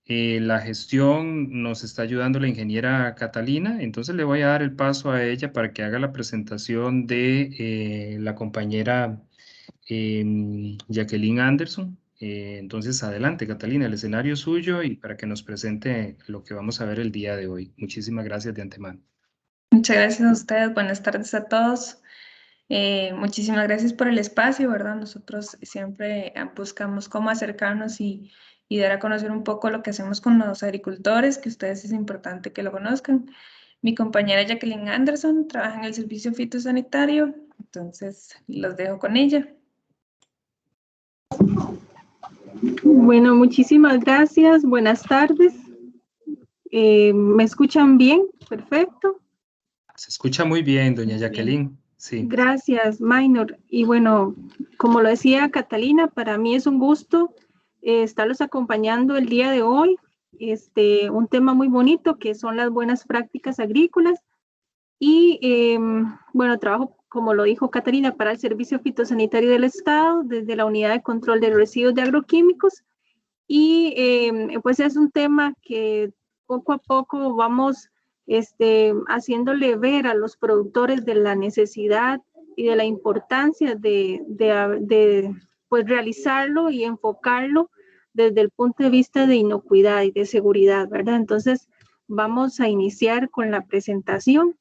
La gestión nos está ayudando la ingeniera Catalina, entonces le voy a dar el paso a ella para que haga la presentación de la compañera Jacqueline Anderson. Entonces, adelante, Catalina, el escenario es suyo y para que nos presente lo que vamos a ver el día de hoy. Muchísimas gracias de antemano. Muchas gracias a ustedes, buenas tardes a todos. Muchísimas gracias por el espacio, ¿verdad? Nosotros siempre buscamos cómo acercarnos y dar a conocer un poco lo que hacemos con los agricultores, que ustedes es importante que lo conozcan. Mi compañera Jacqueline Anderson trabaja en el servicio fitosanitario, entonces los dejo con ella. Bueno, muchísimas gracias. Buenas tardes. ¿Me escuchan bien? Perfecto. Se escucha muy bien, doña Jacqueline. Sí. Gracias, Maynor. Y bueno, como lo decía Catalina, para mí es un gusto estarlos acompañando el día de hoy. Un tema muy bonito que son las buenas prácticas agrícolas. Y bueno, trabajo, como lo dijo Catalina, para el Servicio Fitosanitario del Estado, desde la Unidad de Control de Residuos de Agroquímicos. Y pues es un tema que poco a poco vamos haciéndole ver a los productores de la necesidad y de la importancia de pues realizarlo y enfocarlo desde el punto de vista de inocuidad y de seguridad, ¿verdad? Entonces vamos a iniciar con la presentación.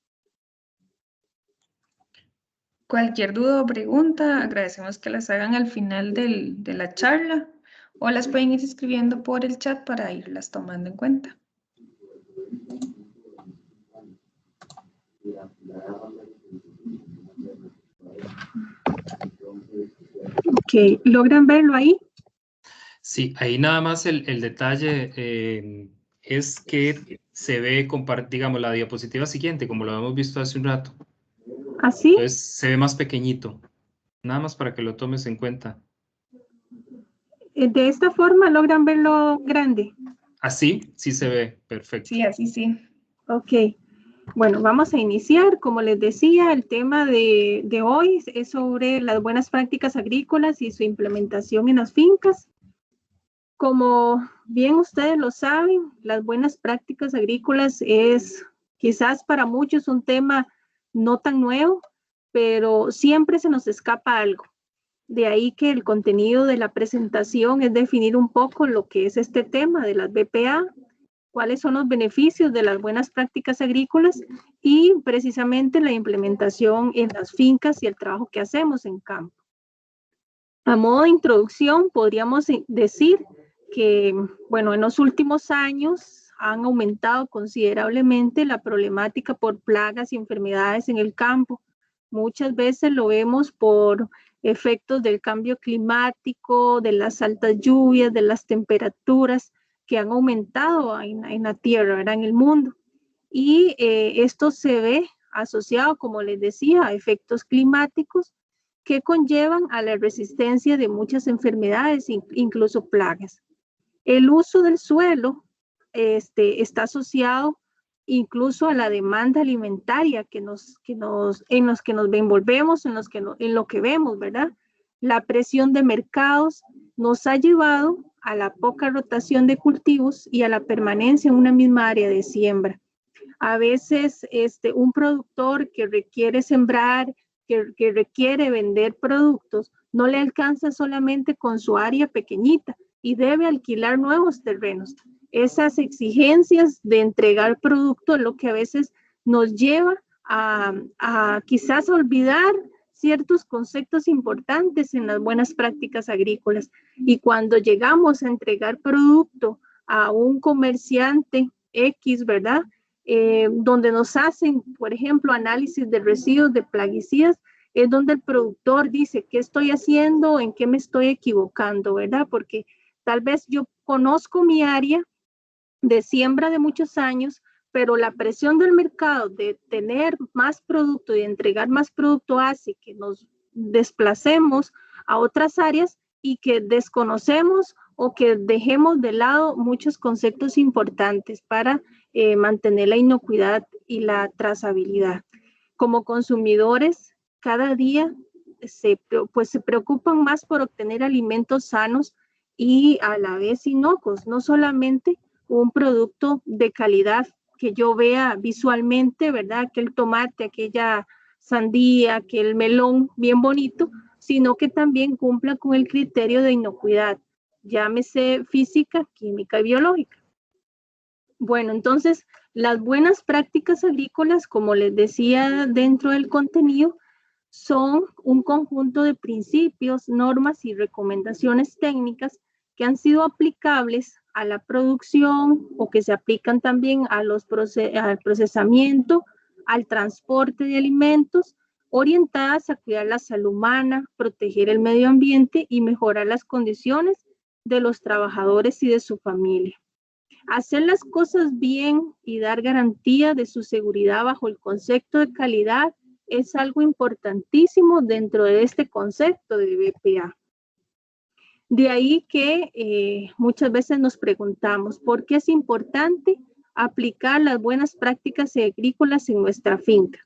Cualquier duda o pregunta, agradecemos que las hagan al final de la charla o las pueden ir escribiendo por el chat para irlas tomando en cuenta. Ok, ¿logran verlo ahí? Sí, ahí nada más el detalle es que se ve, digamos, la diapositiva siguiente, como lo hemos visto hace un rato. ¿Así? Entonces se ve más pequeñito, nada más para que lo tomes en cuenta. De esta forma logran verlo grande. Así sí se ve, perfecto. Sí, así sí. Ok, bueno, vamos a iniciar. Como les decía, el tema de hoy es sobre las buenas prácticas agrícolas y su implementación en las fincas. Como bien ustedes lo saben, las buenas prácticas agrícolas es quizás para muchos un tema no tan nuevo, pero siempre se nos escapa algo. De ahí que el contenido de la presentación es definir un poco lo que es este tema de las BPA, cuáles son los beneficios de las buenas prácticas agrícolas y precisamente la implementación en las fincas y el trabajo que hacemos en campo. A modo de introducción, podríamos decir que, bueno, en los últimos años han aumentado considerablemente la problemática por plagas y enfermedades en el campo. Muchas veces lo vemos por efectos del cambio climático, de las altas lluvias, de las temperaturas que han aumentado en la tierra, ¿verdad? En el mundo. Y esto se ve asociado, como les decía, a efectos climáticos que conllevan a la resistencia de muchas enfermedades, incluso plagas. El uso del suelo está asociado incluso a la demanda alimentaria en los que nos envolvemos, en lo que vemos, ¿verdad? La presión de mercados nos ha llevado a la poca rotación de cultivos y a la permanencia en una misma área de siembra. A veces un productor que requiere sembrar, que requiere vender productos, no le alcanza solamente con su área pequeñita y debe alquilar nuevos terrenos. Esas exigencias de entregar producto es lo que a veces nos lleva a quizás olvidar ciertos conceptos importantes en las buenas prácticas agrícolas. Y cuando llegamos a entregar producto a un comerciante X, ¿verdad? Donde nos hacen, por ejemplo, análisis de residuos de plaguicidas, es donde el productor dice, ¿qué estoy haciendo? ¿En qué me estoy equivocando? ¿Verdad? Porque tal vez yo conozco mi área de siembra de muchos años, pero la presión del mercado de tener más producto y de entregar más producto hace que nos desplacemos a otras áreas y que desconocemos o que dejemos de lado muchos conceptos importantes para mantener la inocuidad y la trazabilidad. Como consumidores, cada día se preocupan más por obtener alimentos sanos y a la vez inocuos, no solamente un producto de calidad que yo vea visualmente, ¿verdad? Aquel tomate, aquella sandía, aquel melón bien bonito, sino que también cumpla con el criterio de inocuidad, llámese física, química y biológica. Bueno, entonces, las buenas prácticas agrícolas, como les decía dentro del contenido, son un conjunto de principios, normas y recomendaciones técnicas que han sido aplicables a la producción o que se aplican también a al procesamiento, al transporte de alimentos, orientadas a cuidar la salud humana, proteger el medio ambiente y mejorar las condiciones de los trabajadores y de su familia. Hacer las cosas bien y dar garantía de su seguridad bajo el concepto de calidad es algo importantísimo dentro de este concepto de BPA. De ahí que muchas veces nos preguntamos, ¿por qué es importante aplicar las buenas prácticas agrícolas en nuestra finca?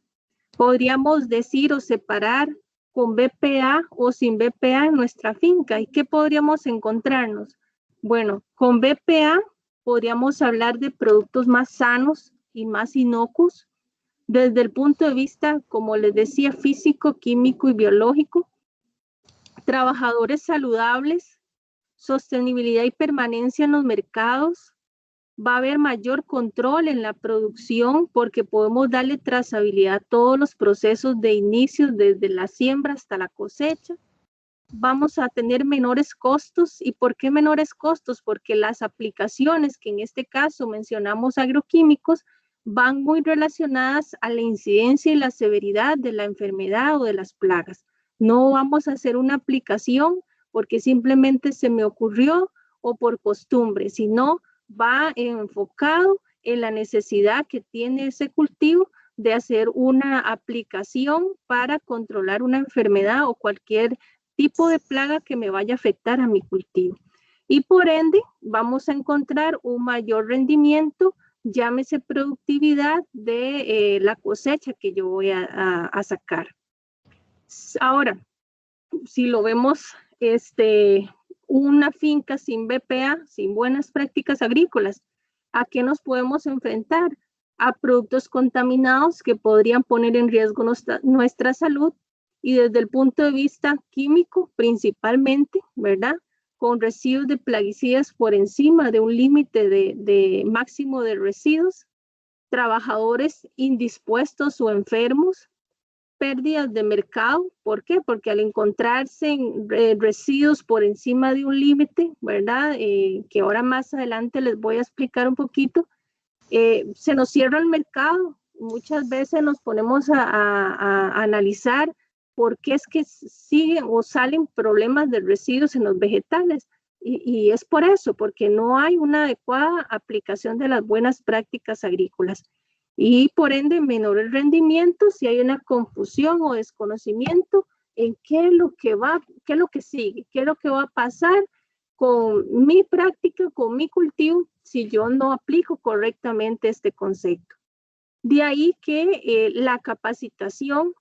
Podríamos decir o separar con BPA o sin BPA en nuestra finca. ¿Y qué podríamos encontrarnos? Bueno, con BPA podríamos hablar de productos más sanos y más inocuos, desde el punto de vista, como les decía, físico, químico y biológico, trabajadores saludables, sostenibilidad y permanencia en los mercados, va a haber mayor control en la producción porque podemos darle trazabilidad a todos los procesos de inicio, desde la siembra hasta la cosecha. Vamos a tener menores costos. ¿Y por qué menores costos? Porque las aplicaciones, que en este caso mencionamos agroquímicos, van muy relacionadas a la incidencia y la severidad de la enfermedad o de las plagas. No vamos a hacer una aplicación porque simplemente se me ocurrió o por costumbre, sino va enfocado en la necesidad que tiene ese cultivo de hacer una aplicación para controlar una enfermedad o cualquier tipo de plaga que me vaya a afectar a mi cultivo. Y por ende, vamos a encontrar un mayor rendimiento, llámese productividad de la cosecha que yo voy a sacar. Ahora, si lo vemos, una finca sin BPA, sin buenas prácticas agrícolas, ¿a qué nos podemos enfrentar? A productos contaminados que podrían poner en riesgo nuestra salud, y desde el punto de vista químico principalmente, ¿verdad? Con residuos de plaguicidas por encima de un límite de máximo de residuos, trabajadores indispuestos o enfermos, pérdidas de mercado. ¿Por qué? Porque al encontrarse residuos por encima de un límite, ¿verdad? Que ahora más adelante les voy a explicar un poquito, se nos cierra el mercado. Muchas veces nos ponemos a analizar por qué es que siguen o salen problemas de residuos en los vegetales. Y es por eso, porque no hay una adecuada aplicación de las buenas prácticas agrícolas. Y por ende, menor el rendimiento si hay una confusión o desconocimiento en qué es lo que sigue, qué es lo que va a pasar con mi práctica, con mi cultivo, si yo no aplico correctamente este concepto. De ahí que la capacitación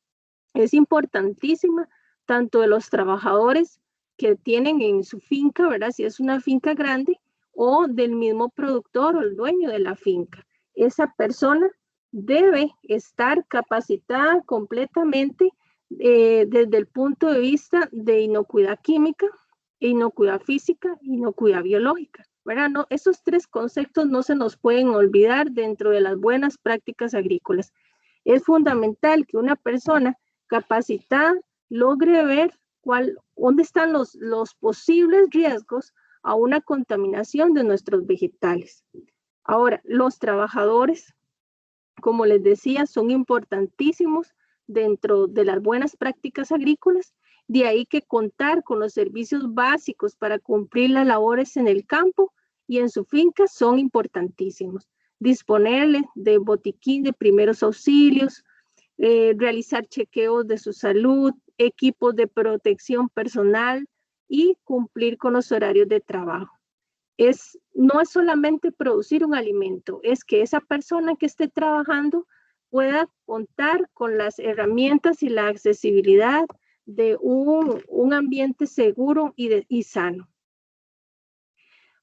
es importantísima, tanto de los trabajadores que tienen en su finca, ¿verdad? Si es una finca grande, o del mismo productor o el dueño de la finca. Esa persona debe estar capacitada completamente desde el punto de vista de inocuidad química, inocuidad física, inocuidad biológica, ¿verdad? No, esos tres conceptos no se nos pueden olvidar dentro de las buenas prácticas agrícolas. Es fundamental que una persona capacitada logre ver dónde están los posibles riesgos a una contaminación de nuestros vegetales. Ahora, los trabajadores, como les decía, son importantísimos dentro de las buenas prácticas agrícolas. De ahí que contar con los servicios básicos para cumplir las labores en el campo y en su finca son importantísimos. Disponerle de botiquín de primeros auxilios, realizar chequeos de su salud, equipos de protección personal y cumplir con los horarios de trabajo. No es solamente producir un alimento, es que esa persona que esté trabajando pueda contar con las herramientas y la accesibilidad de un ambiente seguro y sano.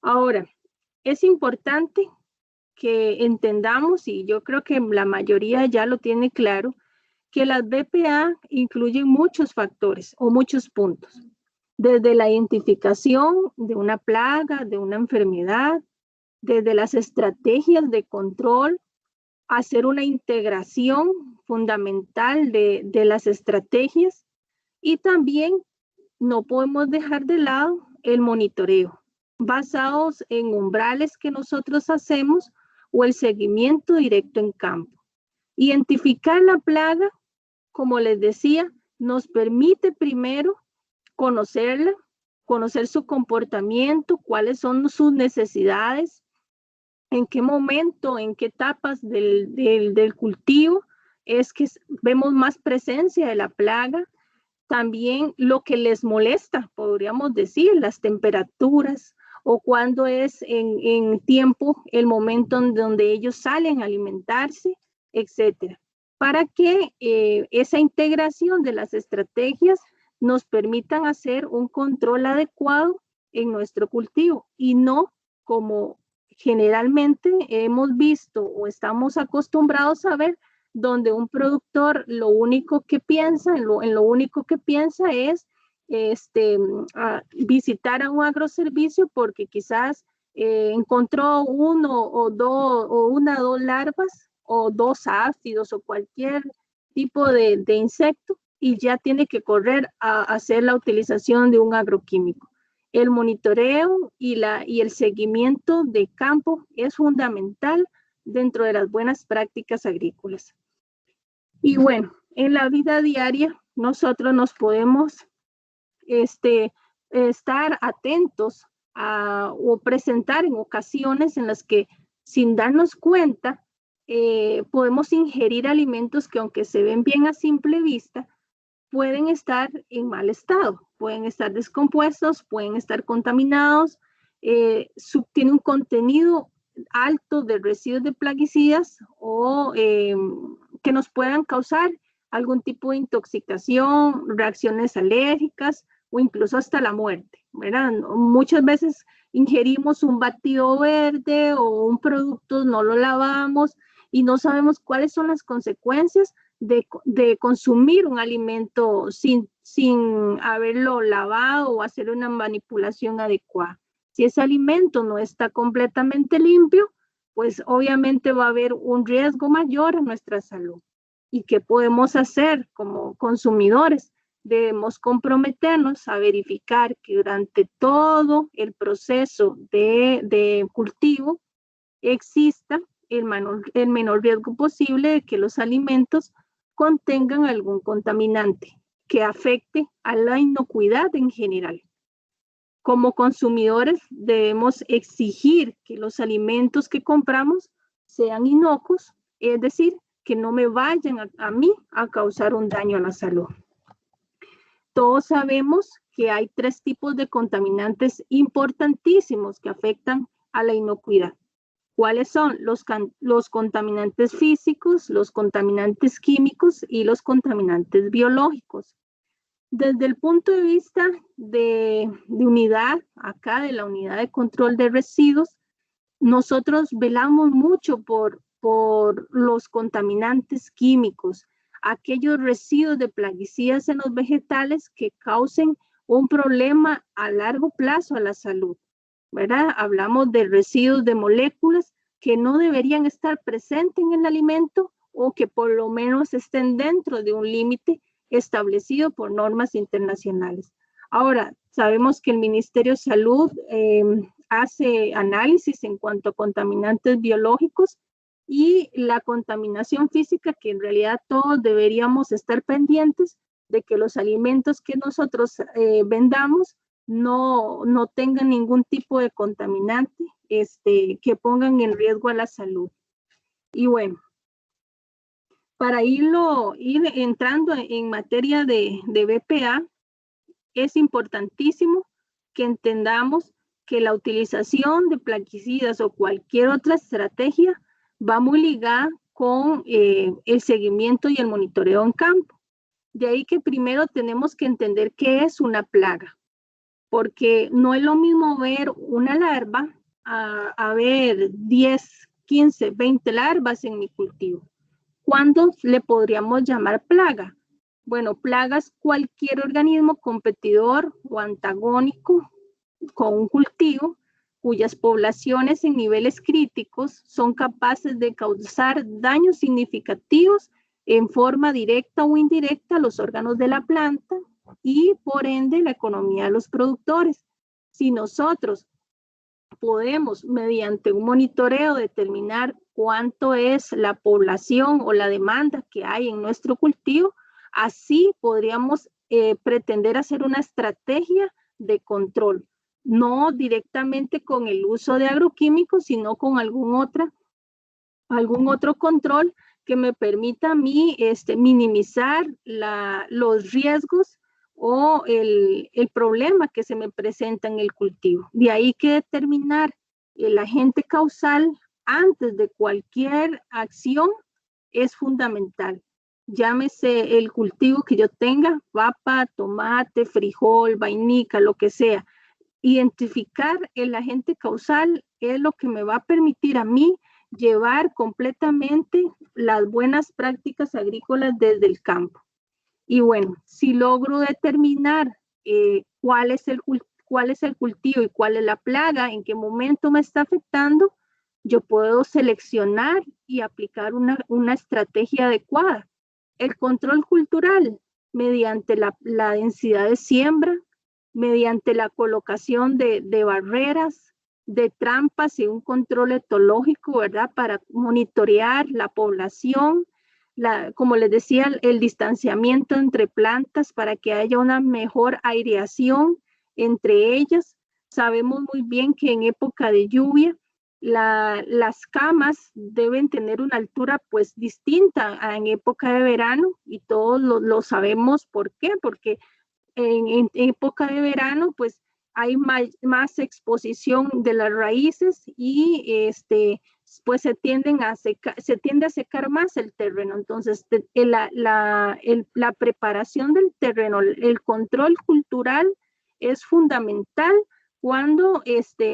Ahora, Es importante que entendamos, y yo creo que la mayoría ya lo tiene claro, que las BPA incluyen muchos factores o muchos puntos, desde la identificación de una plaga, de una enfermedad, desde las estrategias de control, hacer una integración fundamental de las estrategias, y también no podemos dejar de lado el monitoreo, basados en umbrales que nosotros hacemos o el seguimiento directo en campo. Identificar la plaga, como les decía, nos permite primero conocerla, conocer su comportamiento, cuáles son sus necesidades, en qué momento, en qué etapas del cultivo es que vemos más presencia de la plaga. También lo que les molesta, podríamos decir, las temperaturas, o cuando es en tiempo el momento en donde ellos salen a alimentarse, etcétera. Para que esa integración de las estrategias nos permitan hacer un control adecuado en nuestro cultivo, y no como generalmente hemos visto o estamos acostumbrados a ver, donde un productor lo único que piensa, en lo único que piensa es visitar a un agroservicio porque quizás encontró uno o dos, o una o dos larvas, o dos áfidos, o cualquier tipo de insecto, y ya tiene que correr a hacer la utilización de un agroquímico. El monitoreo y el seguimiento de campo es fundamental dentro de las buenas prácticas agrícolas. Y bueno, en la vida diaria nosotros nos podemos estar atentos o presentar en ocasiones en las que, sin darnos cuenta, podemos ingerir alimentos que, aunque se ven bien a simple vista, pueden estar en mal estado, pueden estar descompuestos, pueden estar contaminados, tiene un contenido alto de residuos de plaguicidas, o que nos puedan causar algún tipo de intoxicación, reacciones alérgicas, o incluso hasta la muerte, ¿verdad? Muchas veces ingerimos un batido verde o un producto, no lo lavamos y no sabemos cuáles son las consecuencias de consumir un alimento sin haberlo lavado o hacer una manipulación adecuada. Si ese alimento no está completamente limpio, pues obviamente va a haber un riesgo mayor a nuestra salud. ¿Y qué podemos hacer como consumidores? Debemos comprometernos a verificar que durante todo el proceso de cultivo exista el menor riesgo posible de que los alimentos contengan algún contaminante que afecte a la inocuidad en general. Como consumidores debemos exigir que los alimentos que compramos sean inocuos, es decir, que no me vayan a mí a causar un daño a la salud. Todos sabemos que hay 3 tipos de contaminantes importantísimos que afectan a la inocuidad. ¿Cuáles son? Los contaminantes físicos, los contaminantes químicos y los contaminantes biológicos. Desde el punto de vista de unidad, acá de la unidad de control de residuos, nosotros velamos mucho por los contaminantes químicos, aquellos residuos de plaguicidas en los vegetales que causen un problema a largo plazo a la salud, ¿verdad? Hablamos de residuos de moléculas que no deberían estar presentes en el alimento, o que por lo menos estén dentro de un límite establecido por normas internacionales. Ahora, sabemos que el Ministerio de Salud hace análisis en cuanto a contaminantes biológicos y la contaminación física, que en realidad todos deberíamos estar pendientes de que los alimentos que nosotros vendamos no tengan ningún tipo de contaminante que pongan en riesgo a la salud. Y bueno, para ir entrando en materia de BPA, es importantísimo que entendamos que la utilización de plaguicidas o cualquier otra estrategia va muy ligada con el seguimiento y el monitoreo en campo. De ahí que primero tenemos que entender qué es una plaga, porque no es lo mismo ver una larva haber 10, 15, 20 larvas en mi cultivo. ¿Cuándo le podríamos llamar plaga? Bueno, plaga es cualquier organismo competidor o antagónico con un cultivo cuyas poblaciones en niveles críticos son capaces de causar daños significativos en forma directa o indirecta a los órganos de la planta y por ende la economía de los productores. Si nosotros podemos, mediante un monitoreo, determinar cuánto es la población o la demanda que hay en nuestro cultivo, así podríamos pretender hacer una estrategia de control, no directamente con el uso de agroquímicos, sino con algún otro control que me permita a mí minimizar los riesgos o el problema que se me presenta en el cultivo. De ahí que determinar el agente causal antes de cualquier acción es fundamental. Llámese el cultivo que yo tenga, papa, tomate, frijol, vainica, lo que sea. Identificar el agente causal es lo que me va a permitir a mí llevar completamente las buenas prácticas agrícolas desde el campo. Y bueno, si logro determinar cuál es el cultivo y cuál es la plaga, en qué momento me está afectando, yo puedo seleccionar y aplicar una estrategia adecuada. El control cultural, mediante la densidad de siembra, mediante la colocación de barreras, de trampas y un control etológico, ¿verdad? Para monitorear la población, como les decía, el distanciamiento entre plantas para que haya una mejor aireación entre ellas. Sabemos muy bien que en época de lluvia las camas deben tener una altura pues distinta a en época de verano y todos lo sabemos. ¿Por qué? Porque en época de verano pues hay más exposición de las raíces y pues se tiende a secar más el terreno. Entonces la preparación del terreno, el control cultural es fundamental cuando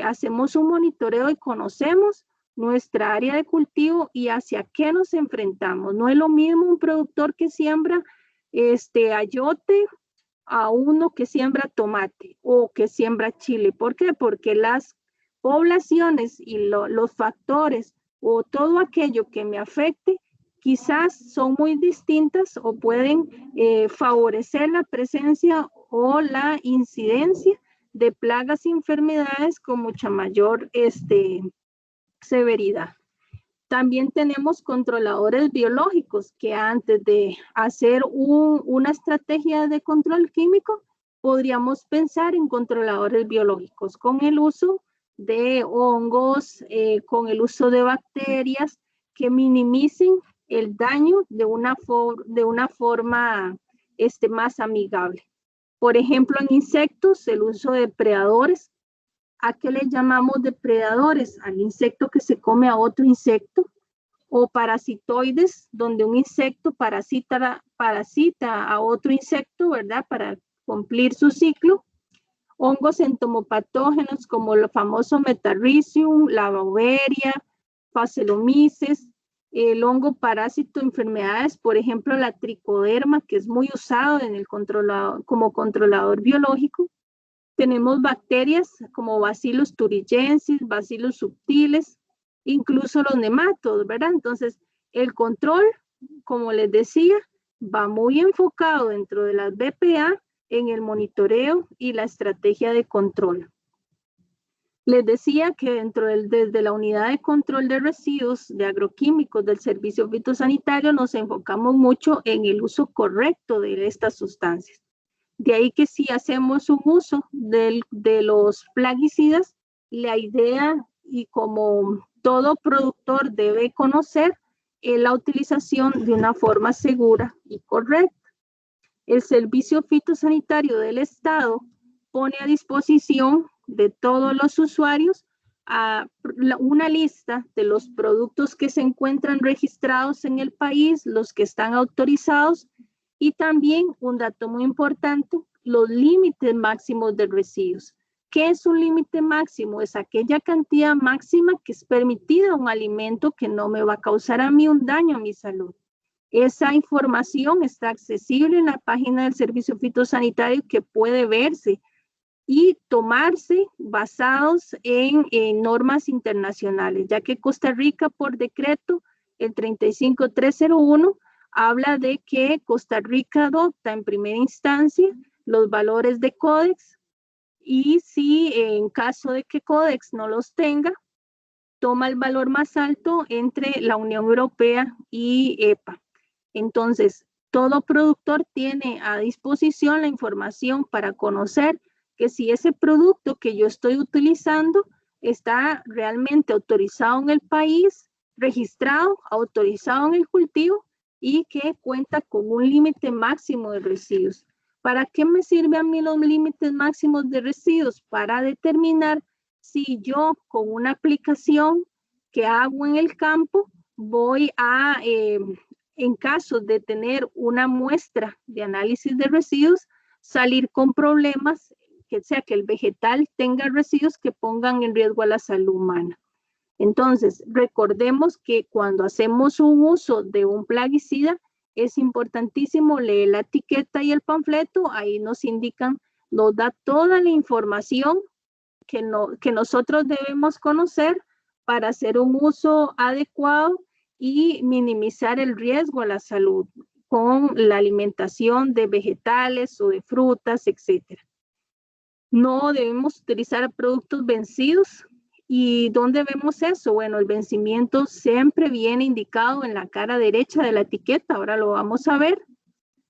hacemos un monitoreo y conocemos nuestra área de cultivo y hacia qué nos enfrentamos. No es lo mismo un productor que siembra ayote a uno que siembra tomate o que siembra chile. ¿Por qué? Porque las poblaciones y los factores o todo aquello que me afecte quizás son muy distintas o pueden favorecer la presencia o la incidencia de plagas y enfermedades con mucha mayor severidad. También tenemos controladores biológicos que antes de hacer una estrategia de control químico, podríamos pensar en controladores biológicos con el uso de hongos, con el uso de bacterias que minimicen el daño de una forma más amigable. Por ejemplo, en insectos, el uso de depredadores. ¿A qué le llamamos depredadores? Al insecto que se come a otro insecto, o parasitoides, donde un insecto parasita a otro insecto, ¿verdad? Para cumplir su ciclo. Hongos entomopatógenos como el famoso Metarrhizium, la Beauveria, Phaseolomyces, el hongo parásito enfermedades, por ejemplo, la tricoderma, que es muy usado como controlador biológico. Tenemos bacterias como Bacillus thuringiensis, Bacillus subtilis, incluso los nematodos, ¿verdad? Entonces, el control, como les decía, va muy enfocado dentro de las BPA en el monitoreo y la estrategia de control. Les decía que desde la unidad de control de residuos de agroquímicos del servicio fitosanitario nos enfocamos mucho en el uso correcto de estas sustancias. De ahí que si hacemos un uso de los plaguicidas, la idea y como todo productor debe conocer es la utilización de una forma segura y correcta. El Servicio Fitosanitario del Estado pone a disposición de todos los usuarios una lista de los productos que se encuentran registrados en el país, los que están autorizados, y también un dato muy importante, los límites máximos de residuos. ¿Qué es un límite máximo? Es aquella cantidad máxima que es permitida a un alimento que no me va a causar a mí un daño a mi salud. Esa información está accesible en la página del Servicio Fitosanitario, que puede verse y tomarse basados en normas internacionales, ya que Costa Rica, por decreto, el 35301, habla de que Costa Rica adopta en primera instancia los valores de Codex, y si en caso de que Codex no los tenga, toma el valor más alto entre la Unión Europea y EPA. Entonces, todo productor tiene a disposición la información para conocer que si ese producto que yo estoy utilizando está realmente autorizado en el país, registrado, autorizado en el cultivo y que cuenta con un límite máximo de residuos. ¿Para qué me sirven a mí los límites máximos de residuos? Para determinar si yo con una aplicación que hago en el campo voy a, en caso de tener una muestra de análisis de residuos, salir con problemas, que sea que el vegetal tenga residuos que pongan en riesgo a la salud humana. Entonces, recordemos que cuando hacemos un uso de un plaguicida, es importantísimo leer la etiqueta y el panfleto. Ahí nos indican, nos da toda la información que nosotros debemos conocer para hacer un uso adecuado y minimizar el riesgo a la salud con la alimentación de vegetales o de frutas, etc. No debemos utilizar productos vencidos. ¿Y dónde vemos eso? Bueno, el vencimiento siempre viene indicado en la cara derecha de la etiqueta. Ahora lo vamos a ver.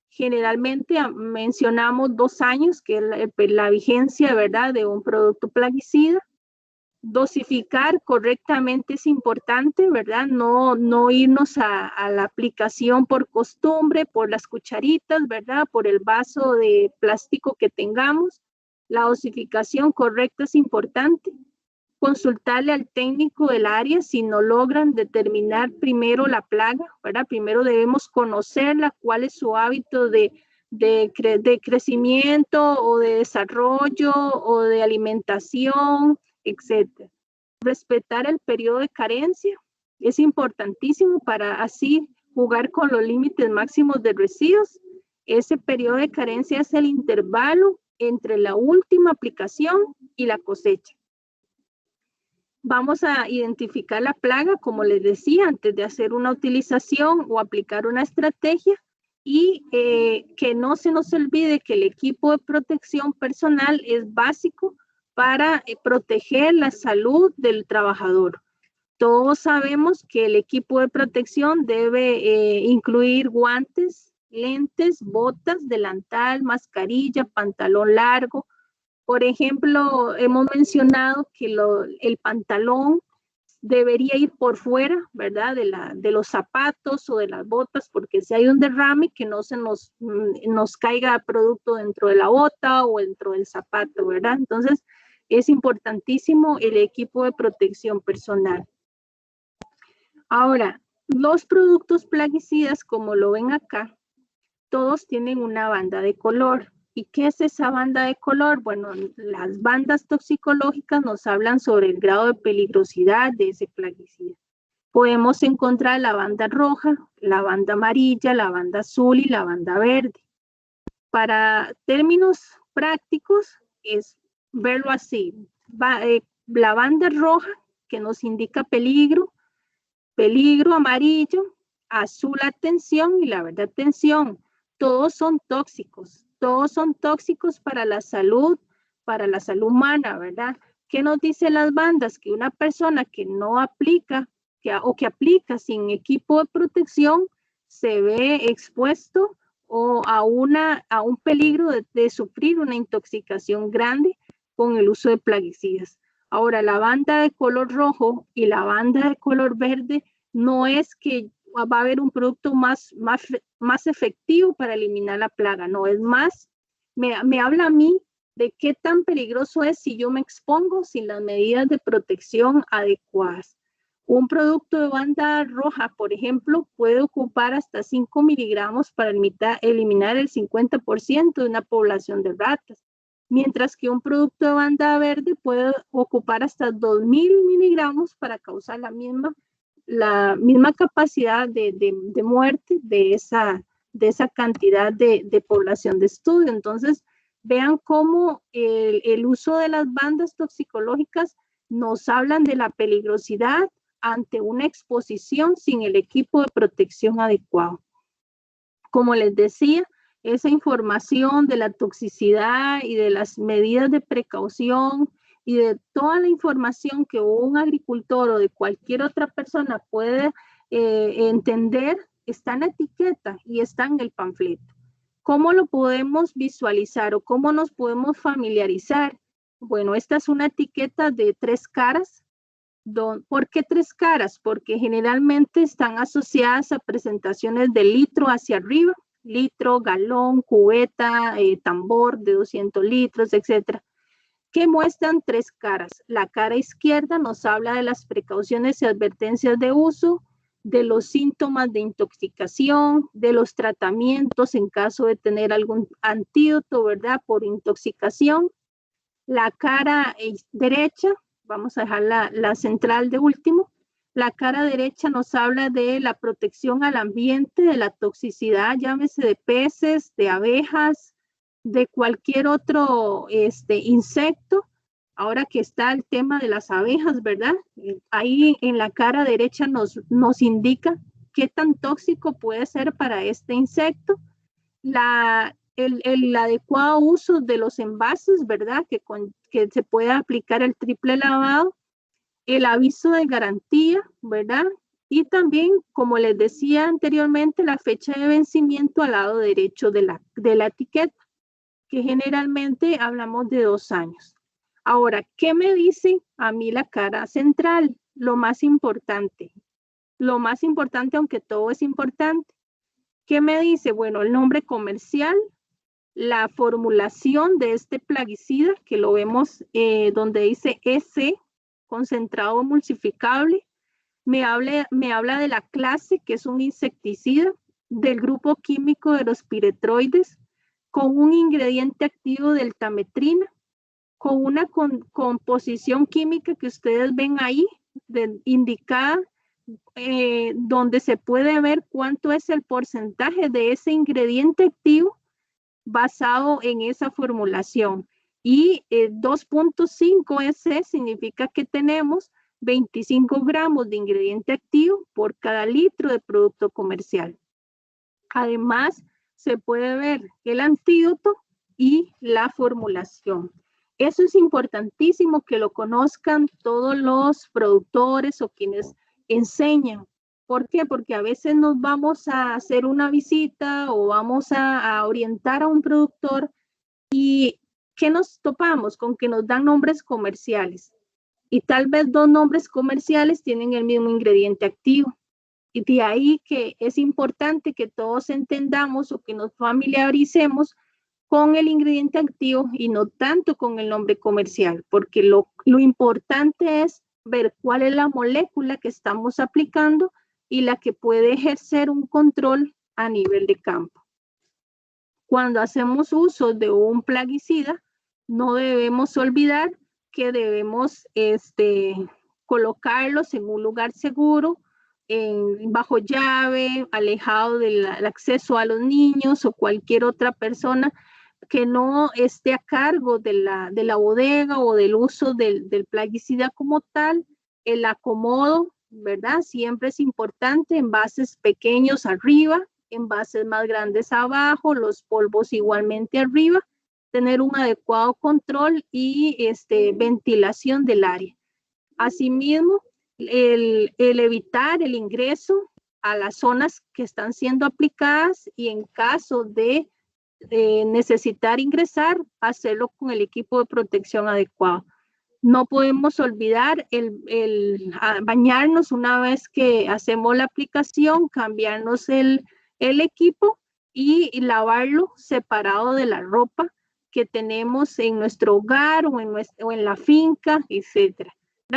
Generalmente mencionamos 2 años, que es la vigencia, ¿verdad?, de un producto plaguicida. Dosificar correctamente es importante, ¿verdad? No irnos a la aplicación por costumbre, por las cucharitas, ¿verdad?, por el vaso de plástico que tengamos. La dosificación correcta es importante. Consultarle al técnico del área si no logran determinar primero la plaga, ¿verdad? Primero debemos conocerla, cuál es su hábito de crecimiento o de desarrollo o de alimentación, etc. Respetar el periodo de carencia es importantísimo para así jugar con los límites máximos de residuos. Ese periodo de carencia es el intervalo entre la última aplicación y la cosecha. Vamos a identificar la plaga, como les decía, antes de hacer una utilización o aplicar una estrategia, y que no se nos olvide que el equipo de protección personal es básico para proteger la salud del trabajador. Todos sabemos que el equipo de protección debe incluir guantes, lentes, botas, delantal, mascarilla, pantalón largo. Por ejemplo, hemos mencionado que el pantalón debería ir por fuera, ¿verdad?, de los zapatos o de las botas, porque si hay un derrame, que no se nos caiga producto dentro de la bota o dentro del zapato, ¿verdad? Entonces, es importantísimo el equipo de protección personal. Ahora, los productos plaguicidas, como lo ven acá, todos tienen una banda de color. ¿Y qué es esa banda de color? Bueno, las bandas toxicológicas nos hablan sobre el grado de peligrosidad de ese plaguicida. Podemos encontrar la banda roja, la banda amarilla, la banda azul y la banda verde. Para términos prácticos, es verlo así. La banda roja, que nos indica peligro, peligro amarillo, azul atención y la verde atención. Todos son tóxicos para la salud humana, ¿verdad? ¿Qué nos dicen las bandas? Que una persona que no aplica o que aplica sin equipo de protección se ve expuesto a un peligro de sufrir una intoxicación grande con el uso de plaguicidas. Ahora, la banda de color rojo y la banda de color verde no es que va a haber un producto más efectivo para eliminar la plaga, no, es más, me habla a mí de qué tan peligroso es si yo me expongo sin las medidas de protección adecuadas. Un producto de banda roja, por ejemplo, puede ocupar hasta 5 miligramos para eliminar el 50% de una población de ratas. mientras que un producto de banda verde puede ocupar hasta 2000 miligramos para causar la misma capacidad de muerte de esa cantidad de población de estudio. Entonces, vean cómo el uso de las bandas toxicológicas nos hablan de la peligrosidad ante una exposición sin el equipo de protección adecuado. Como les decía, esa información de la toxicidad y de las medidas de precaución y de toda la información que un agricultor o de cualquier otra persona puede entender, está en la etiqueta y está en el panfleto. ¿Cómo lo podemos visualizar o cómo nos podemos familiarizar? Bueno, esta es una etiqueta de 3 caras. ¿Por qué 3 caras? Porque generalmente están asociadas a presentaciones de litro hacia arriba, litro, galón, cubeta, tambor de 200 litros, etcétera, que muestran 3 caras. La cara izquierda nos habla de las precauciones y advertencias de uso, de los síntomas de intoxicación, de los tratamientos en caso de tener algún antídoto, ¿verdad?, por intoxicación. La cara derecha, vamos a dejar la central de último, la cara derecha nos habla de la protección al ambiente, de la toxicidad, llámese de peces, de abejas, de cualquier otro insecto. Ahora que está el tema de las abejas, ¿verdad? Ahí en la cara derecha nos indica qué tan tóxico puede ser para este insecto. El adecuado uso de los envases, ¿verdad? Que se puede aplicar el triple lavado. El aviso de garantía, ¿verdad? Y también, como les decía anteriormente, la fecha de vencimiento al lado derecho de la etiqueta, que generalmente hablamos de 2 años. Ahora, ¿qué me dice a mí la cara central? Lo más importante, aunque todo es importante. ¿Qué me dice? Bueno, el nombre comercial, la formulación de este plaguicida, que lo vemos donde dice EC, concentrado emulsificable, me habla de la clase, que es un insecticida, del grupo químico de los piretroides, con un ingrediente activo del tametrina, con una composición química que ustedes ven ahí, indicada, donde se puede ver cuánto es el porcentaje de ese ingrediente activo basado en esa formulación. Y 2.5 S significa que tenemos 25 gramos de ingrediente activo por cada litro de producto comercial. Además, se puede ver el antídoto y la formulación. Eso es importantísimo que lo conozcan todos los productores o quienes enseñan. ¿Por qué? Porque a veces nos vamos a hacer una visita o vamos a orientar a un productor y ¿qué nos topamos? Con que nos dan nombres comerciales y tal vez 2 nombres comerciales tienen el mismo ingrediente activo. Y de ahí que es importante que todos entendamos o que nos familiaricemos con el ingrediente activo y no tanto con el nombre comercial, porque lo importante es ver cuál es la molécula que estamos aplicando y la que puede ejercer un control a nivel de campo. Cuando hacemos uso de un plaguicida, no debemos olvidar que debemos colocarlos en un lugar seguro, bajo llave, alejado del acceso a los niños o cualquier otra persona que no esté a cargo de la bodega o del uso del plaguicida como tal. El acomodo, ¿verdad? Siempre es importante, envases pequeños arriba, envases más grandes abajo, los polvos igualmente arriba, tener un adecuado control y ventilación del área. Asimismo, el evitar el ingreso a las zonas que están siendo aplicadas y en caso de necesitar ingresar, hacerlo con el equipo de protección adecuado. No podemos olvidar el bañarnos una vez que hacemos la aplicación, cambiarnos el equipo y lavarlo separado de la ropa que tenemos en nuestro hogar o en la finca, etcétera.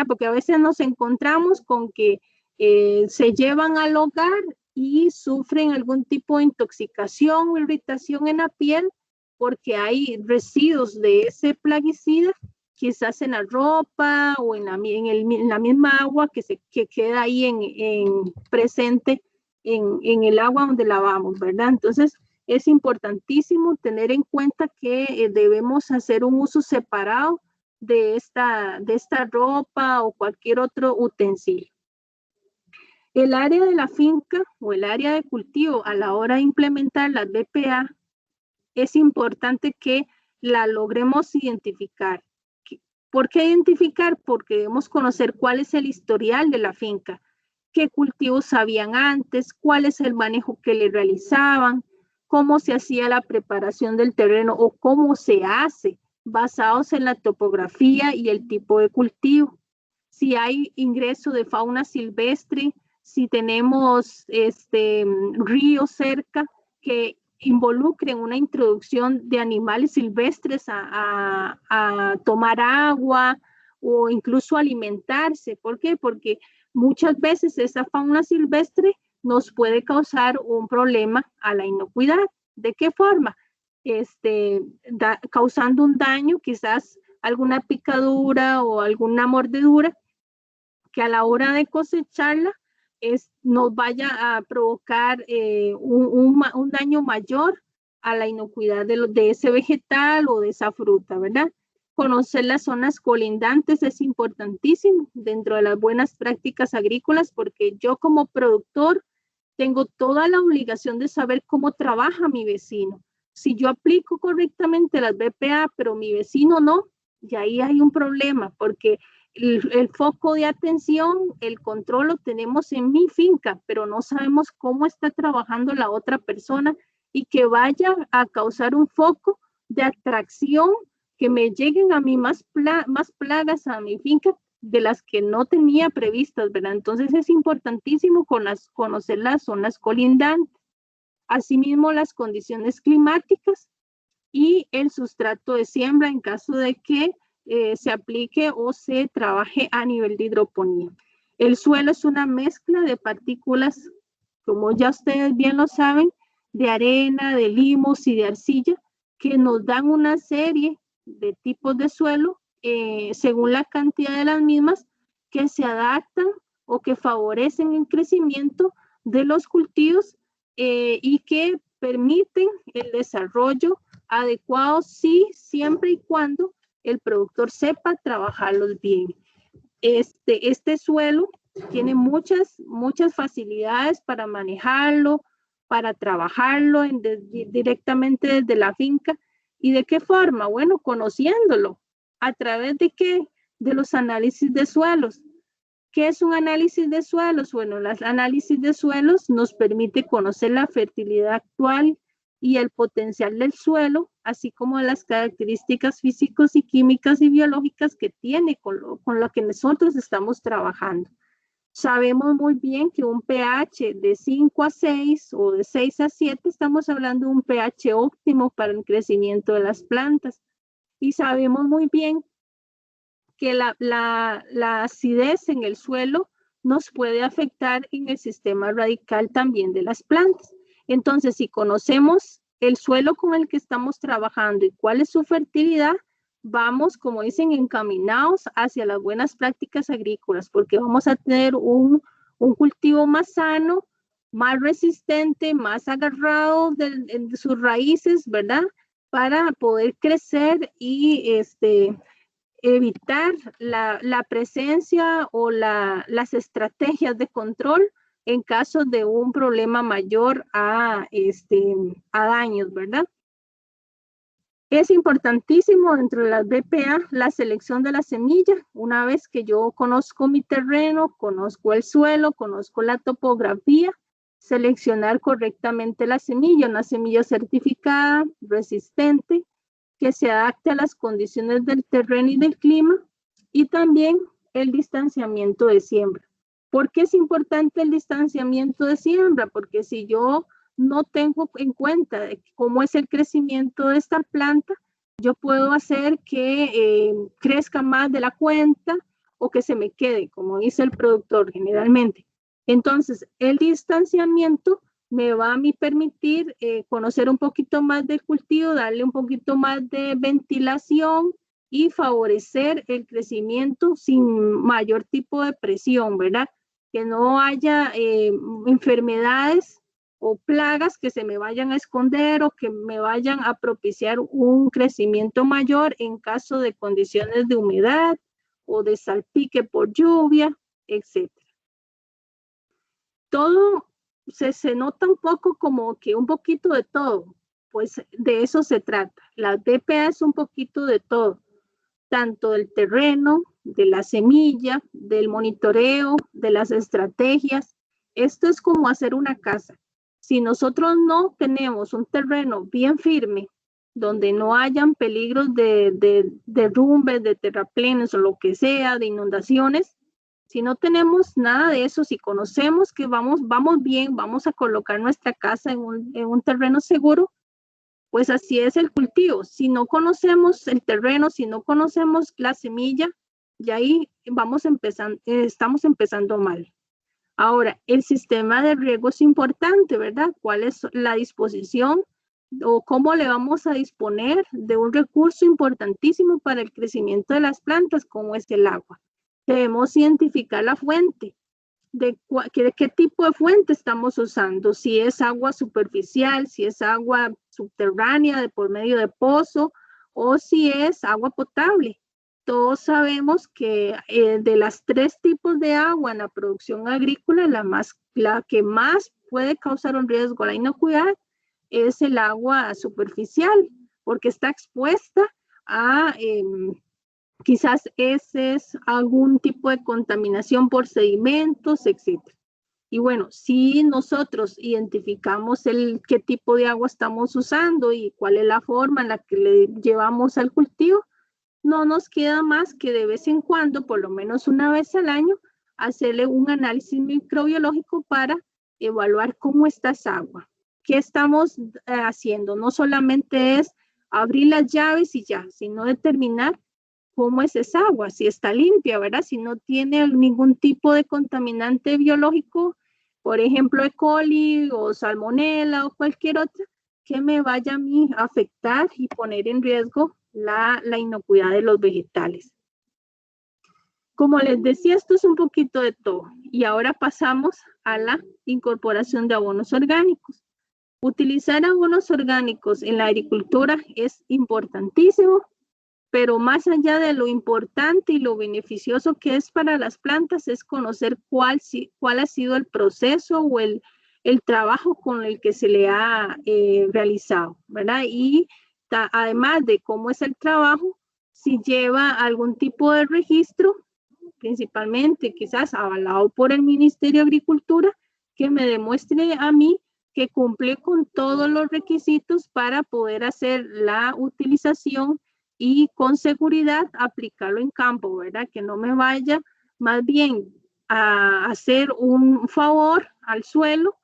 Porque a veces nos encontramos con que se llevan al hogar y sufren algún tipo de intoxicación o irritación en la piel porque hay residuos de ese plaguicida, quizás en la ropa o en la misma agua que queda ahí presente en el agua donde lavamos, ¿verdad? Entonces, es importantísimo tener en cuenta que debemos hacer un uso separado de esta ropa o cualquier otro utensilio. El área de la finca o el área de cultivo a la hora de implementar las BPA, es importante que la logremos identificar. ¿Por qué identificar? Porque debemos conocer cuál es el historial de la finca, qué cultivos habían antes, cuál es el manejo que le realizaban, cómo se hacía la preparación del terreno o cómo se hace, basados en la topografía y el tipo de cultivo. Si hay ingreso de fauna silvestre, si tenemos ríos cerca que involucren una introducción de animales silvestres a tomar agua o incluso alimentarse. ¿Por qué? Porque muchas veces esa fauna silvestre nos puede causar un problema a la inocuidad. ¿De qué forma? Causando un daño, quizás alguna picadura o alguna mordedura que a la hora de cosecharla nos vaya a provocar un daño mayor a la inocuidad de ese vegetal o de esa fruta, ¿verdad? Conocer las zonas colindantes es importantísimo dentro de las buenas prácticas agrícolas, porque yo como productor tengo toda la obligación de saber cómo trabaja mi vecino. Si yo aplico correctamente las BPA, pero mi vecino no, y ahí hay un problema, porque el foco de atención, el control lo tenemos en mi finca, pero no sabemos cómo está trabajando la otra persona y que vaya a causar un foco de atracción, que me lleguen a mí más plagas a mi finca de las que no tenía previstas, ¿verdad? Entonces es importantísimo conocer las zonas colindantes, asimismo las condiciones climáticas y el sustrato de siembra en caso de que se aplique o se trabaje a nivel de hidroponía. El suelo es una mezcla de partículas, como ya ustedes bien lo saben, de arena, de limos y de arcilla, que nos dan una serie de tipos de suelo según la cantidad de las mismas que se adaptan o que favorecen el crecimiento de los cultivos y que permiten el desarrollo adecuado, sí, siempre y cuando el productor sepa trabajarlos bien. Este suelo tiene muchas facilidades para manejarlo, para trabajarlo directamente desde la finca. ¿Y de qué forma? Bueno, conociéndolo. ¿A través de qué? De los análisis de suelos. ¿Qué es un análisis de suelos? Bueno, los análisis de suelos nos permite conocer la fertilidad actual y el potencial del suelo, así como las características físicas y químicas y biológicas que tiene con lo que nosotros estamos trabajando. Sabemos muy bien que un pH de 5 a 6 o de 6 a 7, estamos hablando de un pH óptimo para el crecimiento de las plantas. Y sabemos muy bien que la acidez en el suelo nos puede afectar en el sistema radical también de las plantas. Entonces, si conocemos el suelo con el que estamos trabajando y cuál es su fertilidad, vamos, como dicen, encaminados hacia las buenas prácticas agrícolas, porque vamos a tener un cultivo más sano, más resistente, más agarrado de sus raíces, ¿verdad? Para poder crecer y evitar la presencia o las estrategias de control en caso de un problema mayor a daños, ¿verdad? Es importantísimo dentro de las BPA la selección de la semilla. Una vez que yo conozco mi terreno, conozco el suelo, conozco la topografía, seleccionar correctamente la semilla, una semilla certificada, resistente, que se adapte a las condiciones del terreno y del clima, y también el distanciamiento de siembra. ¿Por qué es importante el distanciamiento de siembra? Porque si yo no tengo en cuenta cómo es el crecimiento de esta planta, yo puedo hacer que crezca más de la cuenta o que se me quede, como dice el productor generalmente. Entonces, el distanciamiento me va a mí permitir conocer un poquito más del cultivo, darle un poquito más de ventilación y favorecer el crecimiento sin mayor tipo de presión, ¿verdad? Que no haya enfermedades o plagas que se me vayan a esconder o que me vayan a propiciar un crecimiento mayor en caso de condiciones de humedad o de salpique por lluvia, etc. Todo se nota un poco como que un poquito de todo, pues de eso se trata. La DPA es un poquito de todo, tanto del terreno, de la semilla, del monitoreo, de las estrategias. Esto es como hacer una casa. Si nosotros no tenemos un terreno bien firme, donde no hayan peligros de derrumbes, de terraplenes o lo que sea, de inundaciones, si no tenemos nada de eso, si conocemos que vamos bien, vamos a colocar nuestra casa en un terreno seguro, pues así es el cultivo. Si no conocemos el terreno, si no conocemos la semilla, y ahí estamos empezando mal. Ahora, el sistema de riego es importante, ¿verdad? ¿Cuál es la disposición o cómo le vamos a disponer de un recurso importantísimo para el crecimiento de las plantas, como es el agua? Debemos identificar la fuente, de qué tipo de fuente estamos usando, si es agua superficial, si es agua subterránea de por medio de pozo o si es agua potable. Todos sabemos que de las 3 tipos de agua en la producción agrícola, la que más puede causar un riesgo a la inocuidad es el agua superficial, porque está expuesta a quizás ese es algún tipo de contaminación por sedimentos, etc. Y bueno, si nosotros identificamos qué tipo de agua estamos usando y cuál es la forma en la que le llevamos al cultivo, no nos queda más que de vez en cuando, por lo menos una vez al año, hacerle un análisis microbiológico para evaluar cómo está esa agua. ¿Qué estamos haciendo? No solamente es abrir las llaves y ya, sino determinar cómo es esa agua, si está limpia, ¿verdad? Si no tiene ningún tipo de contaminante biológico, por ejemplo, E. coli o salmonela o cualquier otra, que me vaya a mí a afectar y poner en riesgo la inocuidad de los vegetales. Como les decía, esto es un poquito de todo. Y ahora pasamos a la incorporación de abonos orgánicos. Utilizar abonos orgánicos en la agricultura es importantísimo, pero más allá de lo importante y lo beneficioso que es para las plantas, es conocer cuál ha sido el proceso o el trabajo con el que se le ha realizado, ¿verdad? Y además de cómo es el trabajo, si lleva algún tipo de registro, principalmente quizás avalado por el Ministerio de Agricultura, que me demuestre a mí que cumple con todos los requisitos para poder hacer la utilización y con seguridad aplicarlo en campo, ¿verdad? Que no me vaya más bien a hacer un favor al suelo,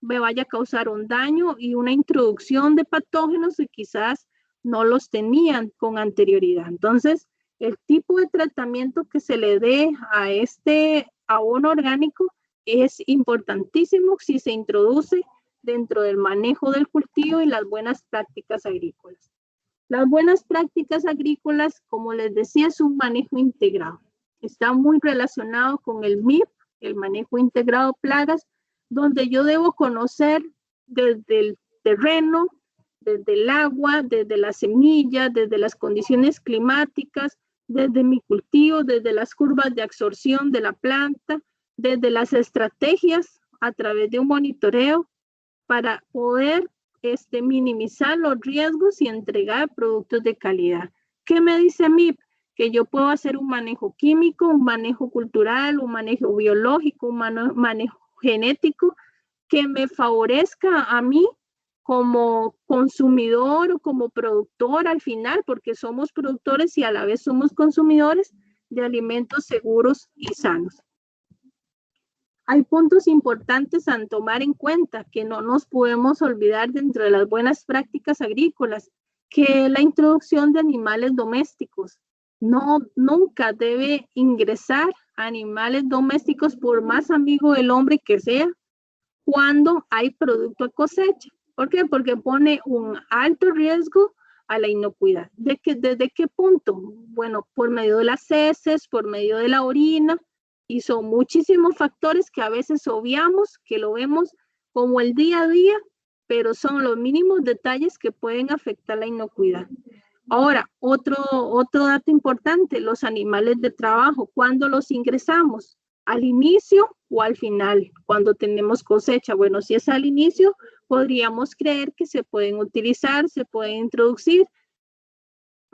me vaya a causar un daño y una introducción de patógenos que quizás no los tenían con anterioridad. Entonces, el tipo de tratamiento que se le dé a este abono orgánico es importantísimo si se introduce dentro del manejo del cultivo y las buenas prácticas agrícolas. Las buenas prácticas agrícolas, como les decía, es un manejo integrado. Está muy relacionado con el MIP, el manejo integrado de plagas, donde yo debo conocer desde el terreno, desde el agua, desde las semillas, desde las condiciones climáticas, desde mi cultivo, desde las curvas de absorción de la planta, desde las estrategias a través de un monitoreo para poder minimizar los riesgos y entregar productos de calidad. ¿Qué me dice MIP? Que yo puedo hacer un manejo químico, un manejo cultural, un manejo biológico, un manejo genético que me favorezca a mí como consumidor o como productor al final, porque somos productores y a la vez somos consumidores de alimentos seguros y sanos. Hay puntos importantes a tomar en cuenta que no nos podemos olvidar dentro de las buenas prácticas agrícolas, que la introducción de animales domésticos. Nunca debe ingresar animales domésticos por más amigo del hombre que sea, cuando hay producto a cosecha. ¿Por qué? Porque pone un alto riesgo a la inocuidad. ¿Desde qué punto? Bueno, por medio de las heces, por medio de la orina, y son muchísimos factores que a veces obviamos, que lo vemos como el día a día, pero son los mínimos detalles que pueden afectar la inocuidad. Ahora, otro dato importante, los animales de trabajo, ¿cuándo los ingresamos? ¿Al inicio o al final? Cuando tenemos cosecha. Bueno, si es al inicio, podríamos creer que se pueden utilizar, se pueden introducir,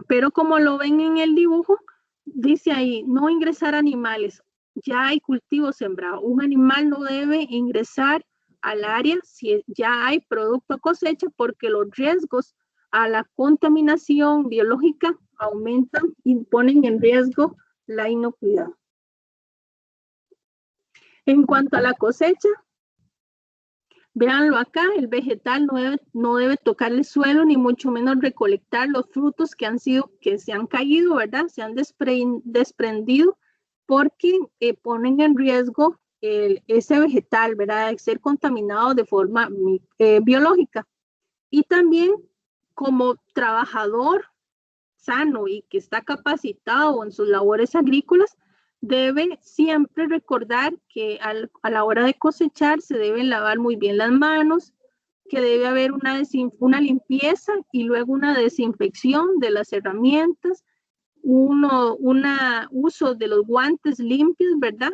pero como lo ven en el dibujo, dice ahí, no ingresar animales. Ya hay cultivo sembrado. Un animal no debe ingresar al área si ya hay producto a cosecha, porque los riesgos a la contaminación biológica aumentan y ponen en riesgo la inocuidad. En cuanto a la cosecha, véanlo acá, el vegetal no debe tocar el suelo, ni mucho menos recolectar los frutos que se han caído, ¿verdad? Se han desprendido, porque ponen en riesgo ese vegetal, ¿verdad? De ser contaminado de forma biológica. Y también, como trabajador sano y que está capacitado en sus labores agrícolas, debe siempre recordar que a la hora de cosechar se deben lavar muy bien las manos, que debe haber una limpieza y luego una desinfección de las herramientas, uso de los guantes limpios, ¿verdad?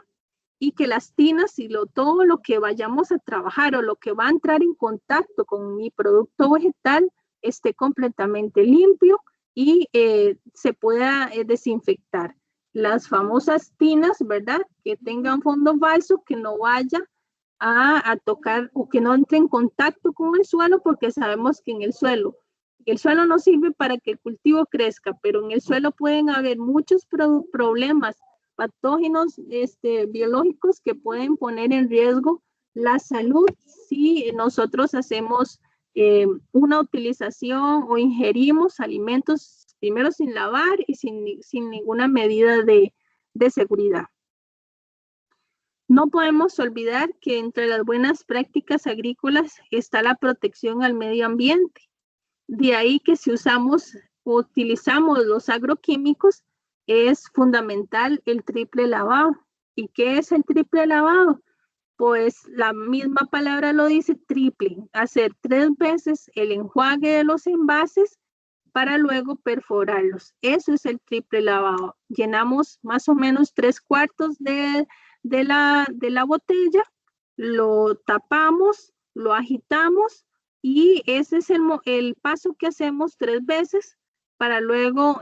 Y que las tinas y todo lo que vayamos a trabajar o lo que va a entrar en contacto con mi producto vegetal esté completamente limpio y se pueda desinfectar. Las famosas tinas, ¿verdad? Que tengan fondo falso, que no vaya a tocar o que no entre en contacto con el suelo, porque sabemos que en el suelo no sirve para que el cultivo crezca, pero en el suelo pueden haber muchos problemas patógenos biológicos que pueden poner en riesgo la salud si nosotros hacemos una utilización o ingerimos alimentos primero sin lavar y sin ninguna medida de seguridad. No podemos olvidar que entre las buenas prácticas agrícolas está la protección al medio ambiente. De ahí que si utilizamos los agroquímicos, es fundamental el triple lavado. ¿Y qué es el triple lavado? Pues la misma palabra lo dice, triple. Hacer 3 veces el enjuague de los envases para luego perforarlos. Eso es el triple lavado. Llenamos más o menos 3/4 de la botella, lo tapamos, lo agitamos y ese es el paso que hacemos 3 veces para luego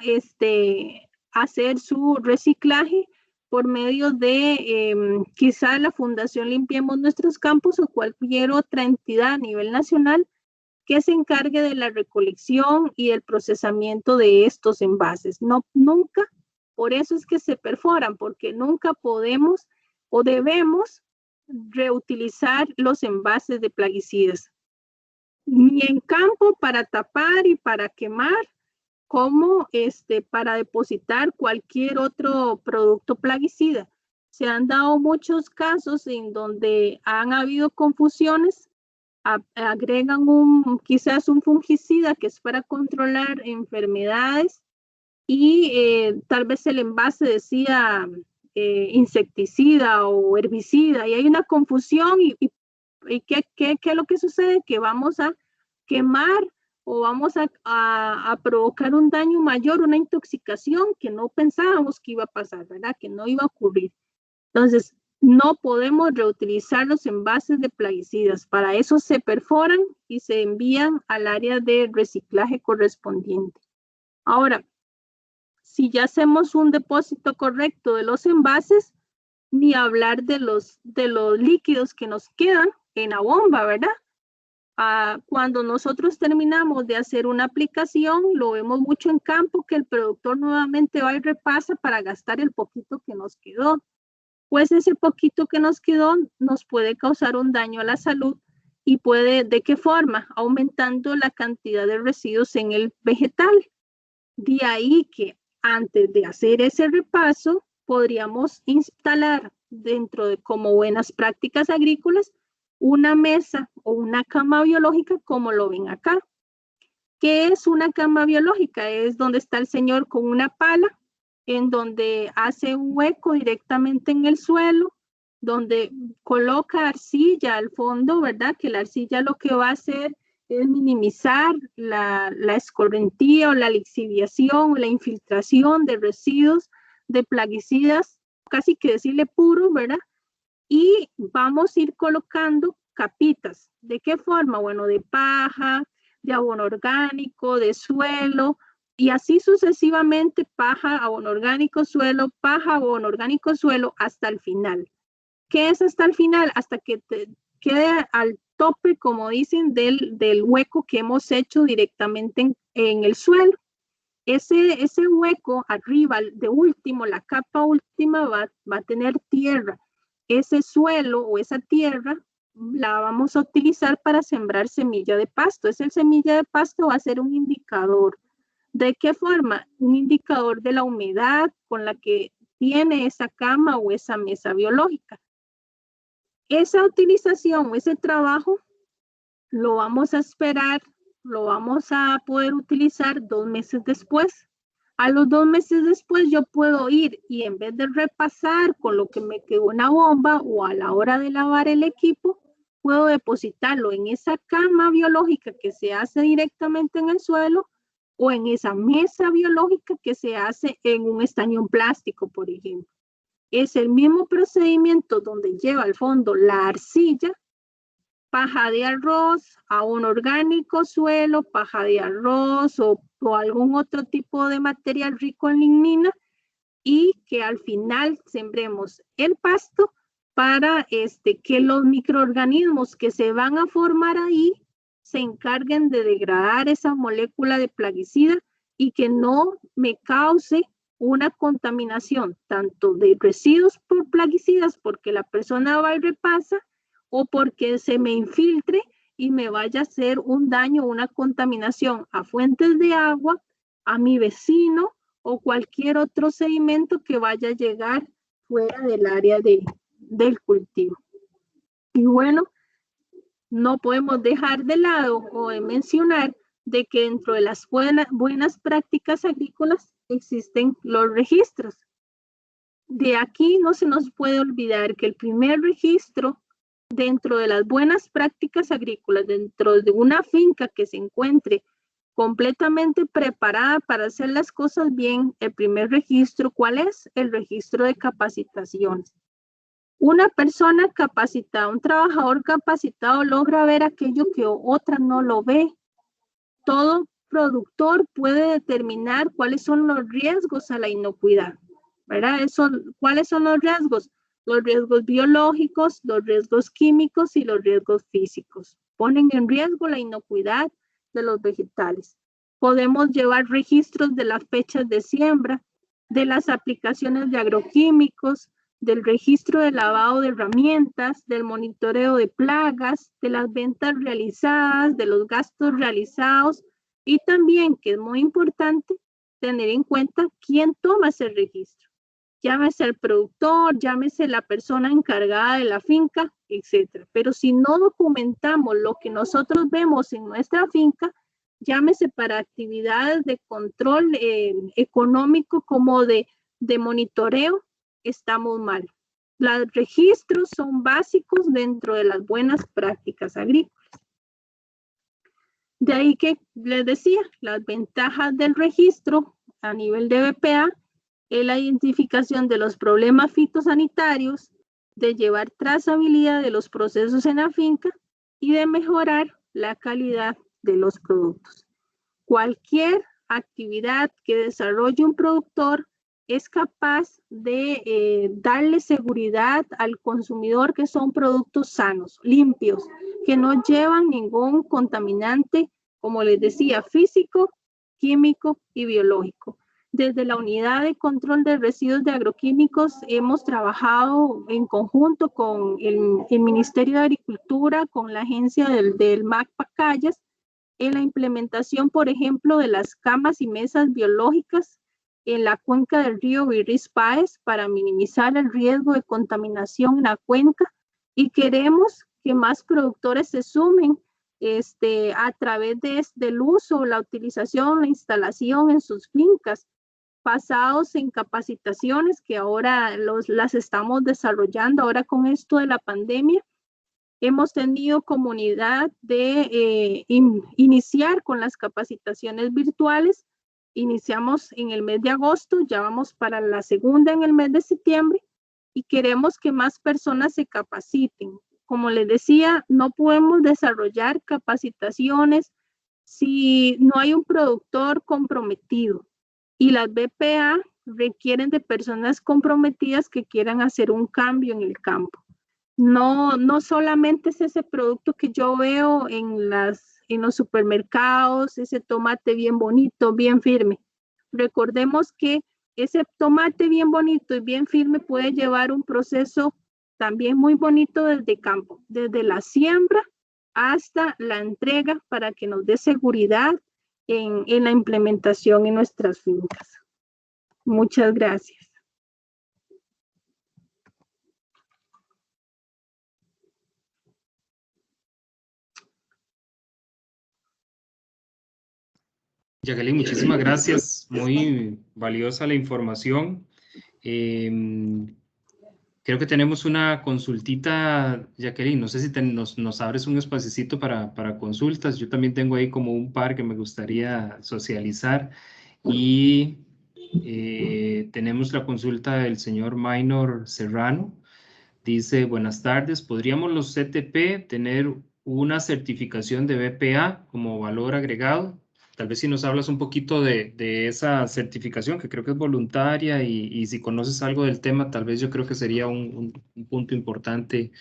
hacer su reciclaje por medio de quizá la Fundación Limpiemos Nuestros Campos o cualquier otra entidad a nivel nacional que se encargue de la recolección y el procesamiento de estos envases. Nunca, por eso es que se perforan, porque nunca podemos o debemos reutilizar los envases de plaguicidas, ni en campo para tapar y para quemar, como para depositar cualquier otro producto plaguicida. Se han dado muchos casos en donde han habido confusiones, agregan quizás un fungicida que es para controlar enfermedades y tal vez el envase decía insecticida o herbicida y hay una confusión y ¿qué es lo que sucede? Que vamos a quemar o vamos a provocar un daño mayor, una intoxicación que no pensábamos que iba a pasar, ¿verdad? Que no iba a ocurrir. Entonces, no podemos reutilizar los envases de plaguicidas. Para eso se perforan y se envían al área de reciclaje correspondiente. Ahora, si ya hacemos un depósito correcto de los envases, ni hablar de los líquidos que nos quedan en la bomba, ¿verdad? Cuando nosotros terminamos de hacer una aplicación, lo vemos mucho en campo, que el productor nuevamente va y repasa para gastar el poquito que nos quedó. Pues ese poquito que nos quedó nos puede causar un daño a la salud y puede, ¿de qué forma? Aumentando la cantidad de residuos en el vegetal. De ahí que antes de hacer ese repaso, podríamos instalar dentro de como buenas prácticas agrícolas una mesa o una cama biológica como lo ven acá. ¿Qué es una cama biológica? Es donde está el señor con una pala, en donde hace un hueco directamente en el suelo, donde coloca arcilla al fondo, ¿verdad? Que la arcilla lo que va a hacer es minimizar la escorrentía o la lixiviación o la infiltración de residuos de plaguicidas, casi que decirle puros, ¿verdad? Y vamos a ir colocando capitas. ¿De qué forma? Bueno, de paja, de abono orgánico, de suelo, y así sucesivamente, paja, abono orgánico, suelo, paja, abono orgánico, suelo, hasta el final. ¿Qué es hasta el final? Hasta que quede al tope, como dicen, del hueco que hemos hecho directamente en el suelo. Ese hueco arriba, de último, la capa última va a tener tierra. Ese suelo o esa tierra la vamos a utilizar para sembrar semilla de pasto. Esa semilla de pasto va a ser un indicador. ¿De qué forma? Un indicador de la humedad con la que tiene esa cama o esa mesa biológica. Esa utilización o ese trabajo lo vamos a esperar, lo vamos a poder utilizar 2 meses después. A los 2 meses después yo puedo ir y en vez de repasar con lo que me quedó una bomba o a la hora de lavar el equipo, puedo depositarlo en esa cama biológica que se hace directamente en el suelo o en esa mesa biológica que se hace en un estañón plástico, por ejemplo. Es el mismo procedimiento donde lleva al fondo la arcilla, paja de arroz, abono orgánico, suelo, paja de arroz o algún otro tipo de material rico en lignina, y que al final sembremos el pasto para que los microorganismos que se van a formar ahí se encarguen de degradar esa molécula de plaguicida y que no me cause una contaminación tanto de residuos por plaguicidas porque la persona va y repasa, o porque se me infiltre y me vaya a hacer un daño, una contaminación a fuentes de agua, a mi vecino o cualquier otro sedimento que vaya a llegar fuera del área del cultivo. Y bueno, no podemos dejar de lado o de mencionar de que dentro de las buenas prácticas agrícolas existen los registros. De aquí no se nos puede olvidar que el primer registro dentro de las buenas prácticas agrícolas, dentro de una finca que se encuentre completamente preparada para hacer las cosas bien, el primer registro, ¿cuál es? El registro de capacitaciones. Una persona capacitada, un trabajador capacitado logra ver aquello que otra no lo ve. Todo productor puede determinar cuáles son los riesgos a la inocuidad, ¿verdad? ¿Cuáles son los riesgos? Los riesgos biológicos, los riesgos químicos y los riesgos físicos. Ponen en riesgo la inocuidad de los vegetales. Podemos llevar registros de las fechas de siembra, de las aplicaciones de agroquímicos, del registro de lavado de herramientas, del monitoreo de plagas, de las ventas realizadas, de los gastos realizados y también, que es muy importante, tener en cuenta quién toma ese registro. Llámese el productor, llámese la persona encargada de la finca, etc. Pero si no documentamos lo que nosotros vemos en nuestra finca, llámese para actividades de control económico como de monitoreo, estamos mal. Los registros son básicos dentro de las buenas prácticas agrícolas. De ahí que les decía, las ventajas del registro a nivel de BPA es la identificación de los problemas fitosanitarios, de llevar trazabilidad de los procesos en la finca y de mejorar la calidad de los productos. Cualquier actividad que desarrolle un productor es capaz de darle seguridad al consumidor que son productos sanos, limpios, que no llevan ningún contaminante, como les decía, físico, químico y biológico. Desde la Unidad de Control de Residuos de Agroquímicos hemos trabajado en conjunto con el Ministerio de Agricultura, con la agencia del MAC Pacayas, en la implementación, por ejemplo, de las camas y mesas biológicas en la cuenca del río Virris Páez para minimizar el riesgo de contaminación en la cuenca, y queremos que más productores se sumen a través del uso, la utilización, la instalación en sus fincas, basados en capacitaciones que ahora las estamos desarrollando. Ahora con esto de la pandemia, hemos tenido comunidad de iniciar con las capacitaciones virtuales. Iniciamos en el mes de agosto, ya vamos para la segunda en el mes de septiembre y queremos que más personas se capaciten. Como les decía, no podemos desarrollar capacitaciones si no hay un productor comprometido, y las BPA requieren de personas comprometidas que quieran hacer un cambio en el campo. No solamente es ese producto que yo veo en los supermercados, ese tomate bien bonito, bien firme. Recordemos que ese tomate bien bonito y bien firme puede llevar un proceso también muy bonito desde campo, desde la siembra hasta la entrega, para que nos dé seguridad en la implementación en nuestras fincas. Muchas gracias. Jacqueline, muchísimas gracias. Muy valiosa la información. Creo que tenemos una consultita, Jacqueline. No sé si nos abres un espacito para consultas. Yo también tengo ahí como un par que me gustaría socializar. Y tenemos la consulta del señor Minor Serrano. Dice, buenas tardes. ¿Podríamos los CTP tener una certificación de BPA como valor agregado? Tal vez si nos hablas un poquito de esa certificación, que creo que es voluntaria, y si conoces algo del tema, tal vez yo creo que sería un punto importante,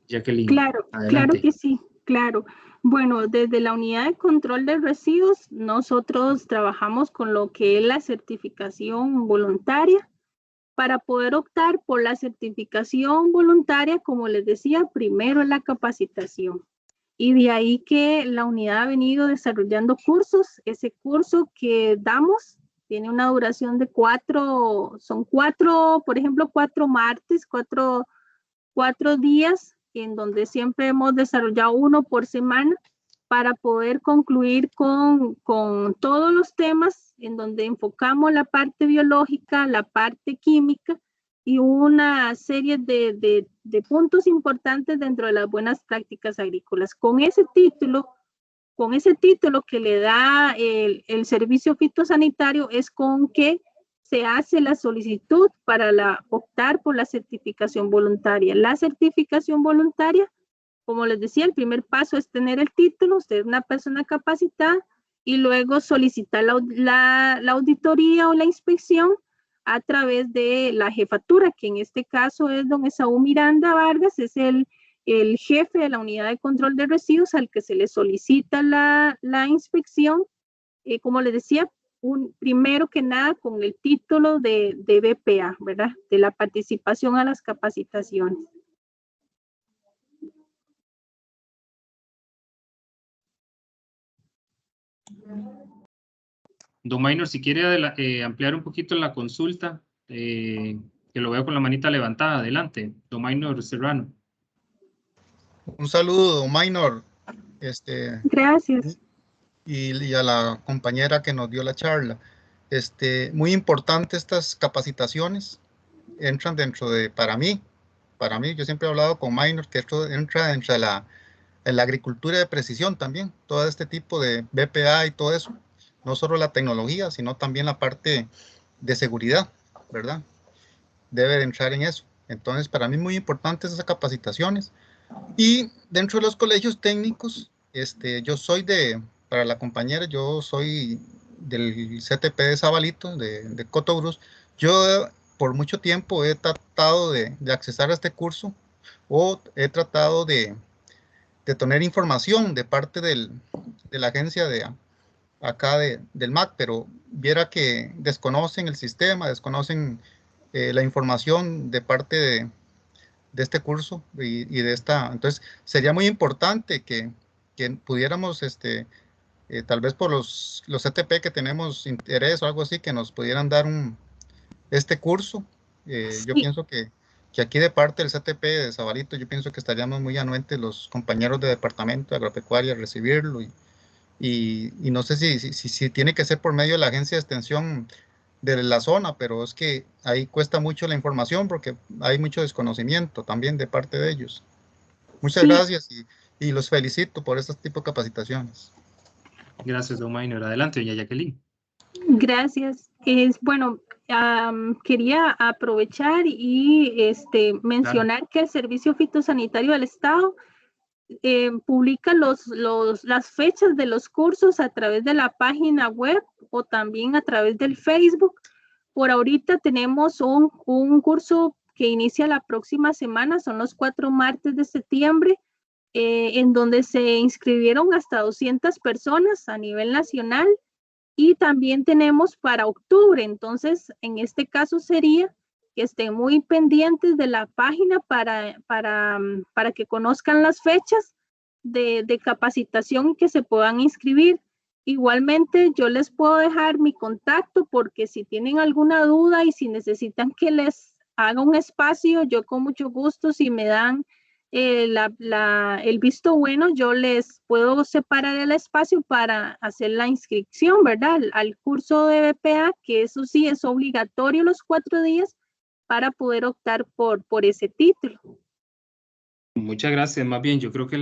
Jacqueline. Claro, Adelante. claro que sí, claro. Bueno, desde la unidad de control de residuos, nosotros trabajamos con lo que es la certificación voluntaria. Para poder optar por la certificación voluntaria, como les decía, primero es la capacitación. Y de ahí que la unidad ha venido desarrollando cursos. Ese curso que damos tiene una duración de 4, por ejemplo, 4 martes, 4 días, en donde siempre hemos desarrollado uno por semana para poder concluir con todos los temas, en donde enfocamos la parte biológica, la parte química y una serie de puntos importantes dentro de las buenas prácticas agrícolas. Con ese título que le da el servicio fitosanitario, es con que se hace la solicitud para optar por la certificación voluntaria. La certificación voluntaria, como les decía, el primer paso es tener el título, ser una persona capacitada, y luego solicitar la auditoría o la inspección a través de la jefatura, que en este caso es don Esaú Miranda Vargas, es el jefe de la unidad de control de residuos, al que se le solicita la inspección, como les decía, primero que nada con el título de BPA, ¿verdad? De la participación a las capacitaciones. Don Minor, si quiere ampliar un poquito la consulta, que lo veo con la manita levantada. Adelante, don Minor Serrano. Un saludo, Minor. Gracias. Y a la compañera que nos dio la charla. Muy importante estas capacitaciones. Entran dentro de, para mí, yo siempre he hablado con Minor, que esto entra dentro de la agricultura de precisión también. Todo este tipo de BPA y todo eso. No solo la tecnología, sino también la parte de seguridad, ¿verdad? Debe de entrar en eso. Entonces, para mí muy importantes esas capacitaciones. Y dentro de los colegios técnicos, yo soy para la compañera, yo soy del CTP de Zabalito, de Cotobruz. Yo por mucho tiempo he tratado de accesar a este curso, o he tratado de tener información de parte de la agencia de acá del MAC, pero viera que desconocen el sistema, desconocen la información de parte de este curso y de esta. Entonces sería muy importante que pudiéramos tal vez por los CTP que tenemos interés o algo así, que nos pudieran dar este curso. Sí. Yo pienso que que aquí de parte del CTP de Sabalito, yo pienso que estaríamos muy anuentes los compañeros de Departamento de Agropecuaria a recibirlo, y no sé si tiene que ser por medio de la agencia de extensión de la zona, pero es que ahí cuesta mucho la información porque hay mucho desconocimiento también de parte de ellos. Muchas Sí, gracias y los felicito por este tipo de capacitaciones. Gracias, don Minor. Adelante, doña Jacqueline. gracias. Bueno, quería aprovechar y mencionar que el Servicio Fitosanitario del Estado publica las fechas de los cursos a través de la página web o también a través del Facebook. Por ahorita tenemos un curso que inicia la próxima semana, son los 4 martes de septiembre, en donde se inscribieron hasta 200 personas a nivel nacional, y también tenemos para octubre. Entonces, en este caso sería que estén muy pendientes de la página para que conozcan las fechas de capacitación y que se puedan inscribir. Igualmente, yo les puedo dejar mi contacto porque si tienen alguna duda y si necesitan que les haga un espacio, yo con mucho gusto, si me dan el visto bueno, yo les puedo separar el espacio para hacer la inscripción, ¿verdad? Al curso de BPA, que eso sí es obligatorio los 4 días para poder optar por ese título. Muchas gracias. Más bien, yo creo que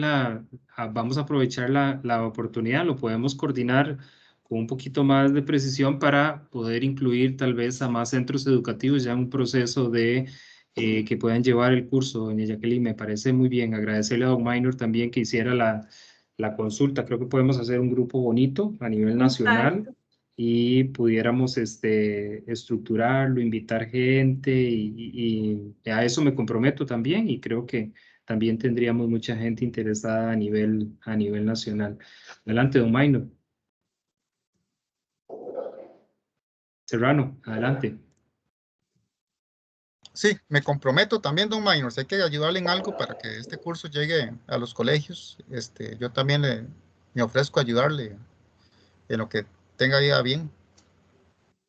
vamos a aprovechar la oportunidad, lo podemos coordinar con un poquito más de precisión para poder incluir tal vez a más centros educativos ya en un proceso de que puedan llevar el curso. Doña Jacqueline, me parece muy bien. Agradecerle a don Minor también que hiciera la consulta. Creo que podemos hacer un grupo bonito a nivel nacional Exacto. y pudiéramos estructurarlo, invitar gente y a eso me comprometo también y creo que también tendríamos mucha gente interesada a nivel nacional. Adelante, don Minor. Serrano, adelante. Sí, me comprometo también, don Minor, hay que ayudarle en algo para que este curso llegue a los colegios. Yo también me ofrezco a ayudarle en lo que tenga ahí a bien.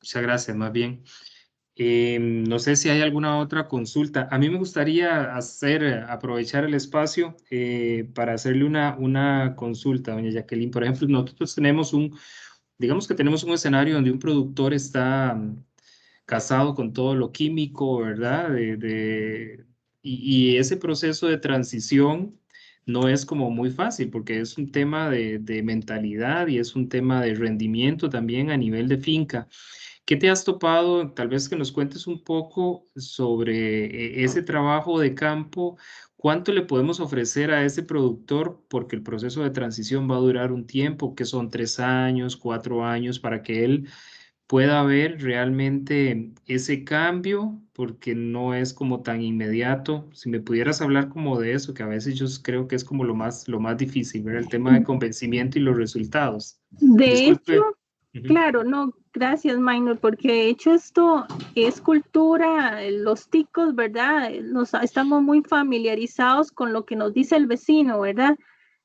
Muchas gracias, más bien. No sé si hay alguna otra consulta. A mí me gustaría aprovechar el espacio para hacerle una consulta, doña Jacqueline. Por ejemplo, nosotros digamos que tenemos un escenario donde un productor está casado con todo lo químico, ¿verdad? Y ese proceso de transición no es como muy fácil porque es un tema de mentalidad y es un tema de rendimiento también a nivel de finca. ¿Qué te has topado? Tal vez que nos cuentes un poco sobre ese trabajo de campo. ¿Cuánto le podemos ofrecer a ese productor? Porque el proceso de transición va a durar un tiempo, que son 3 años, 4 años, para que él pueda ver realmente ese cambio, porque no es como tan inmediato. Si me pudieras hablar como de eso, que a veces yo creo que es como lo más difícil, ver el tema de convencimiento y los resultados. De hecho, Disculpe. Ujú. claro, no, gracias, Minor, porque de hecho esto es cultura, los ticos, ¿verdad? Estamos muy familiarizados con lo que nos dice el vecino, ¿verdad?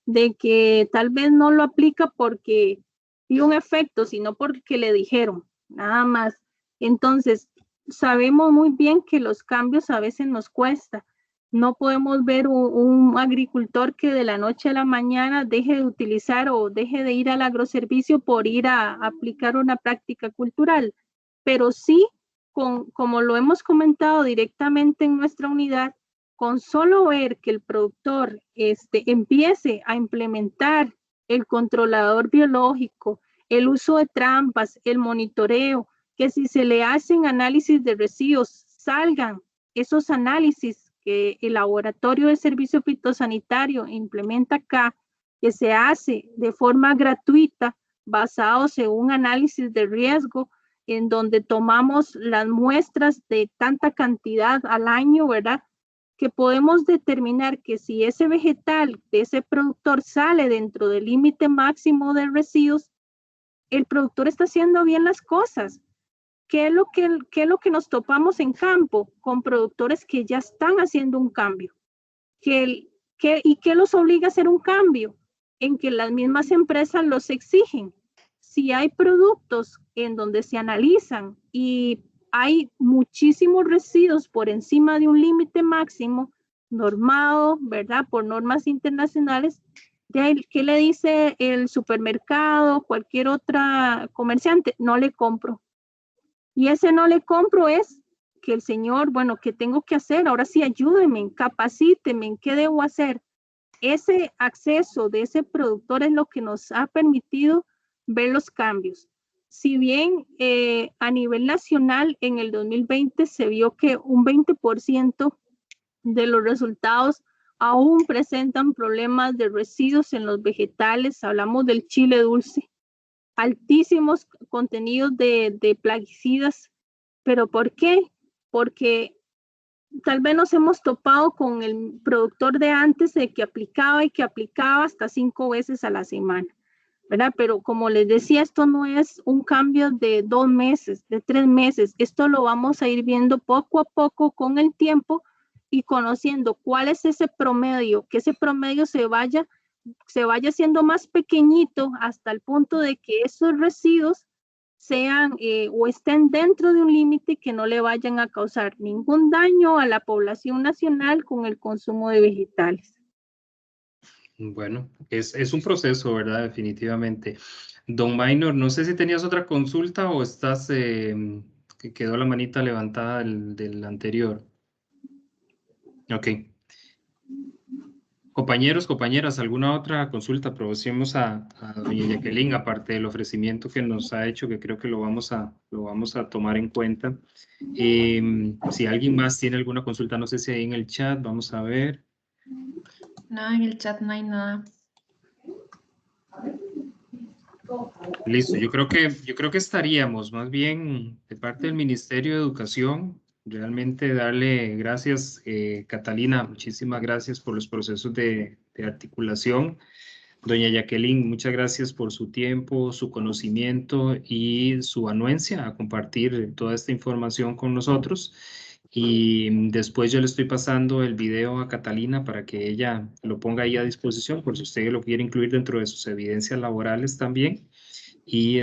De que tal vez no lo aplica porque vio un efecto, sino porque le dijeron, nada más. Entonces, sabemos muy bien que los cambios a veces nos cuesta. No podemos ver un agricultor que de la noche a la mañana deje de utilizar o deje de ir al agroservicio por ir a aplicar una práctica cultural, pero sí, como lo hemos comentado directamente en nuestra unidad, con solo ver que el productor empiece a implementar el controlador biológico, el uso de trampas, el monitoreo, que si se le hacen análisis de residuos, salgan esos análisis que el laboratorio de servicio fitosanitario implementa acá, que se hace de forma gratuita, basados en un análisis de riesgo, en donde tomamos las muestras de tanta cantidad al año, ¿verdad? Que podemos determinar que si ese vegetal de ese productor sale dentro del límite máximo de residuos, el productor está haciendo bien las cosas. ¿Qué es lo que nos topamos en campo? Con productores que ya están haciendo un cambio. ¿Y qué los obliga a hacer un cambio? En que las mismas empresas los exigen. Si hay productos en donde se analizan y hay muchísimos residuos por encima de un límite máximo normado, ¿verdad? Por normas internacionales. ¿Qué le dice el supermercado, cualquier otra comerciante? No le compro. Y ese no le compro es que el señor, bueno, ¿qué tengo que hacer? Ahora sí, ayúdenme, capacítenme, ¿qué debo hacer? Ese acceso de ese productor es lo que nos ha permitido ver los cambios. Si bien a nivel nacional en el 2020 se vio que un 20% de los resultados aún presentan problemas de residuos en los vegetales, hablamos del chile dulce, altísimos contenidos de plaguicidas. ¿Pero por qué? Porque tal vez nos hemos topado con el productor de antes de que aplicaba y que aplicaba hasta 5 veces a la semana, ¿verdad? Pero como les decía, esto no es un cambio de 2 meses, de 3 meses. Esto lo vamos a ir viendo poco a poco con el tiempo y conociendo cuál es ese promedio, que ese promedio se vaya siendo más pequeñito hasta el punto de que esos residuos sean o estén dentro de un límite que no le vayan a causar ningún daño a la población nacional con el consumo de vegetales. Bueno, es un proceso, ¿verdad? Definitivamente. Don Maynor, no sé si tenías otra consulta o estás, que quedó la manita levantada del anterior. Ok. Compañeros, compañeras, ¿alguna otra consulta? Aprovechemos a doña Jacqueline, aparte del ofrecimiento que nos ha hecho, que creo que lo vamos a tomar en cuenta. Si alguien más tiene alguna consulta, no sé si ahí en el chat, vamos a ver. No, en el chat no hay nada. Listo, yo creo que estaríamos más bien de parte del Ministerio de Educación, realmente darle gracias, Catalina, muchísimas gracias por los procesos de articulación. Doña Jacqueline, muchas gracias por su tiempo, su conocimiento y su anuencia a compartir toda esta información con nosotros. Y después yo le estoy pasando el video a Catalina para que ella lo ponga ahí a disposición, por si usted lo quiere incluir dentro de sus evidencias laborales también. Y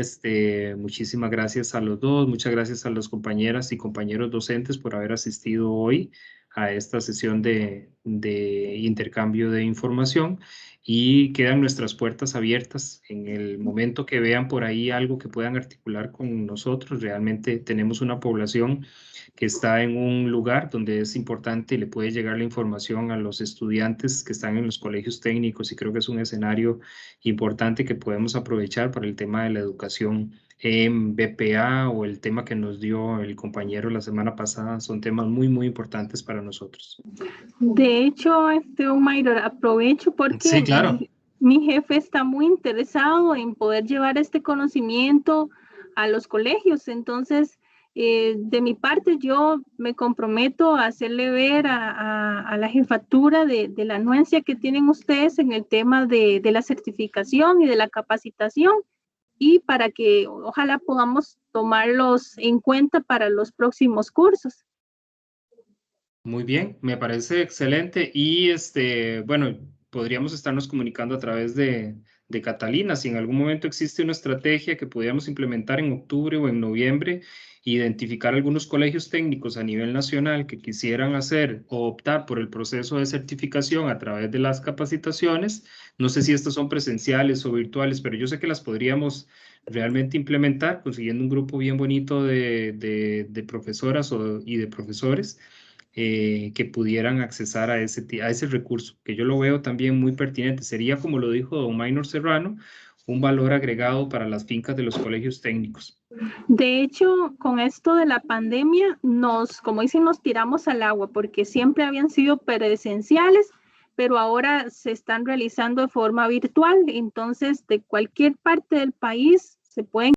muchísimas gracias a los dos, muchas gracias a las compañeras y compañeros docentes por haber asistido hoy a esta sesión de intercambio de información, y quedan nuestras puertas abiertas en el momento que vean por ahí algo que puedan articular con nosotros. Realmente tenemos una población que está en un lugar donde es importante y le puede llegar la información a los estudiantes que están en los colegios técnicos, y creo que es un escenario importante que podemos aprovechar para el tema de la educación en BPA, o el tema que nos dio el compañero la semana pasada. Son temas muy, muy importantes para nosotros. De hecho, Mayra, aprovecho porque sí, claro. mi jefe está muy interesado en poder llevar este conocimiento a los colegios. Entonces, de mi parte, yo me comprometo a hacerle ver a la jefatura de la anuencia que tienen ustedes en el tema de la certificación y de la capacitación, y para que ojalá podamos tomarlos en cuenta para los próximos cursos. Muy bien, me parece excelente. Y bueno, podríamos estarnos comunicando a través de Catalina. Si en algún momento existe una estrategia que pudiéramos implementar en octubre o en noviembre, identificar algunos colegios técnicos a nivel nacional que quisieran hacer o optar por el proceso de certificación a través de las capacitaciones. No sé si estas son presenciales o virtuales, pero yo sé que las podríamos realmente implementar consiguiendo un grupo bien bonito de profesoras y de profesores que pudieran accesar a ese recurso, que yo lo veo también muy pertinente. Sería, como lo dijo don Maynor Serrano, un valor agregado para las fincas de los colegios técnicos. De hecho, con esto de la pandemia, como dicen, nos tiramos al agua, porque siempre habían sido presenciales, pero ahora se están realizando de forma virtual. Entonces, de cualquier parte del país se pueden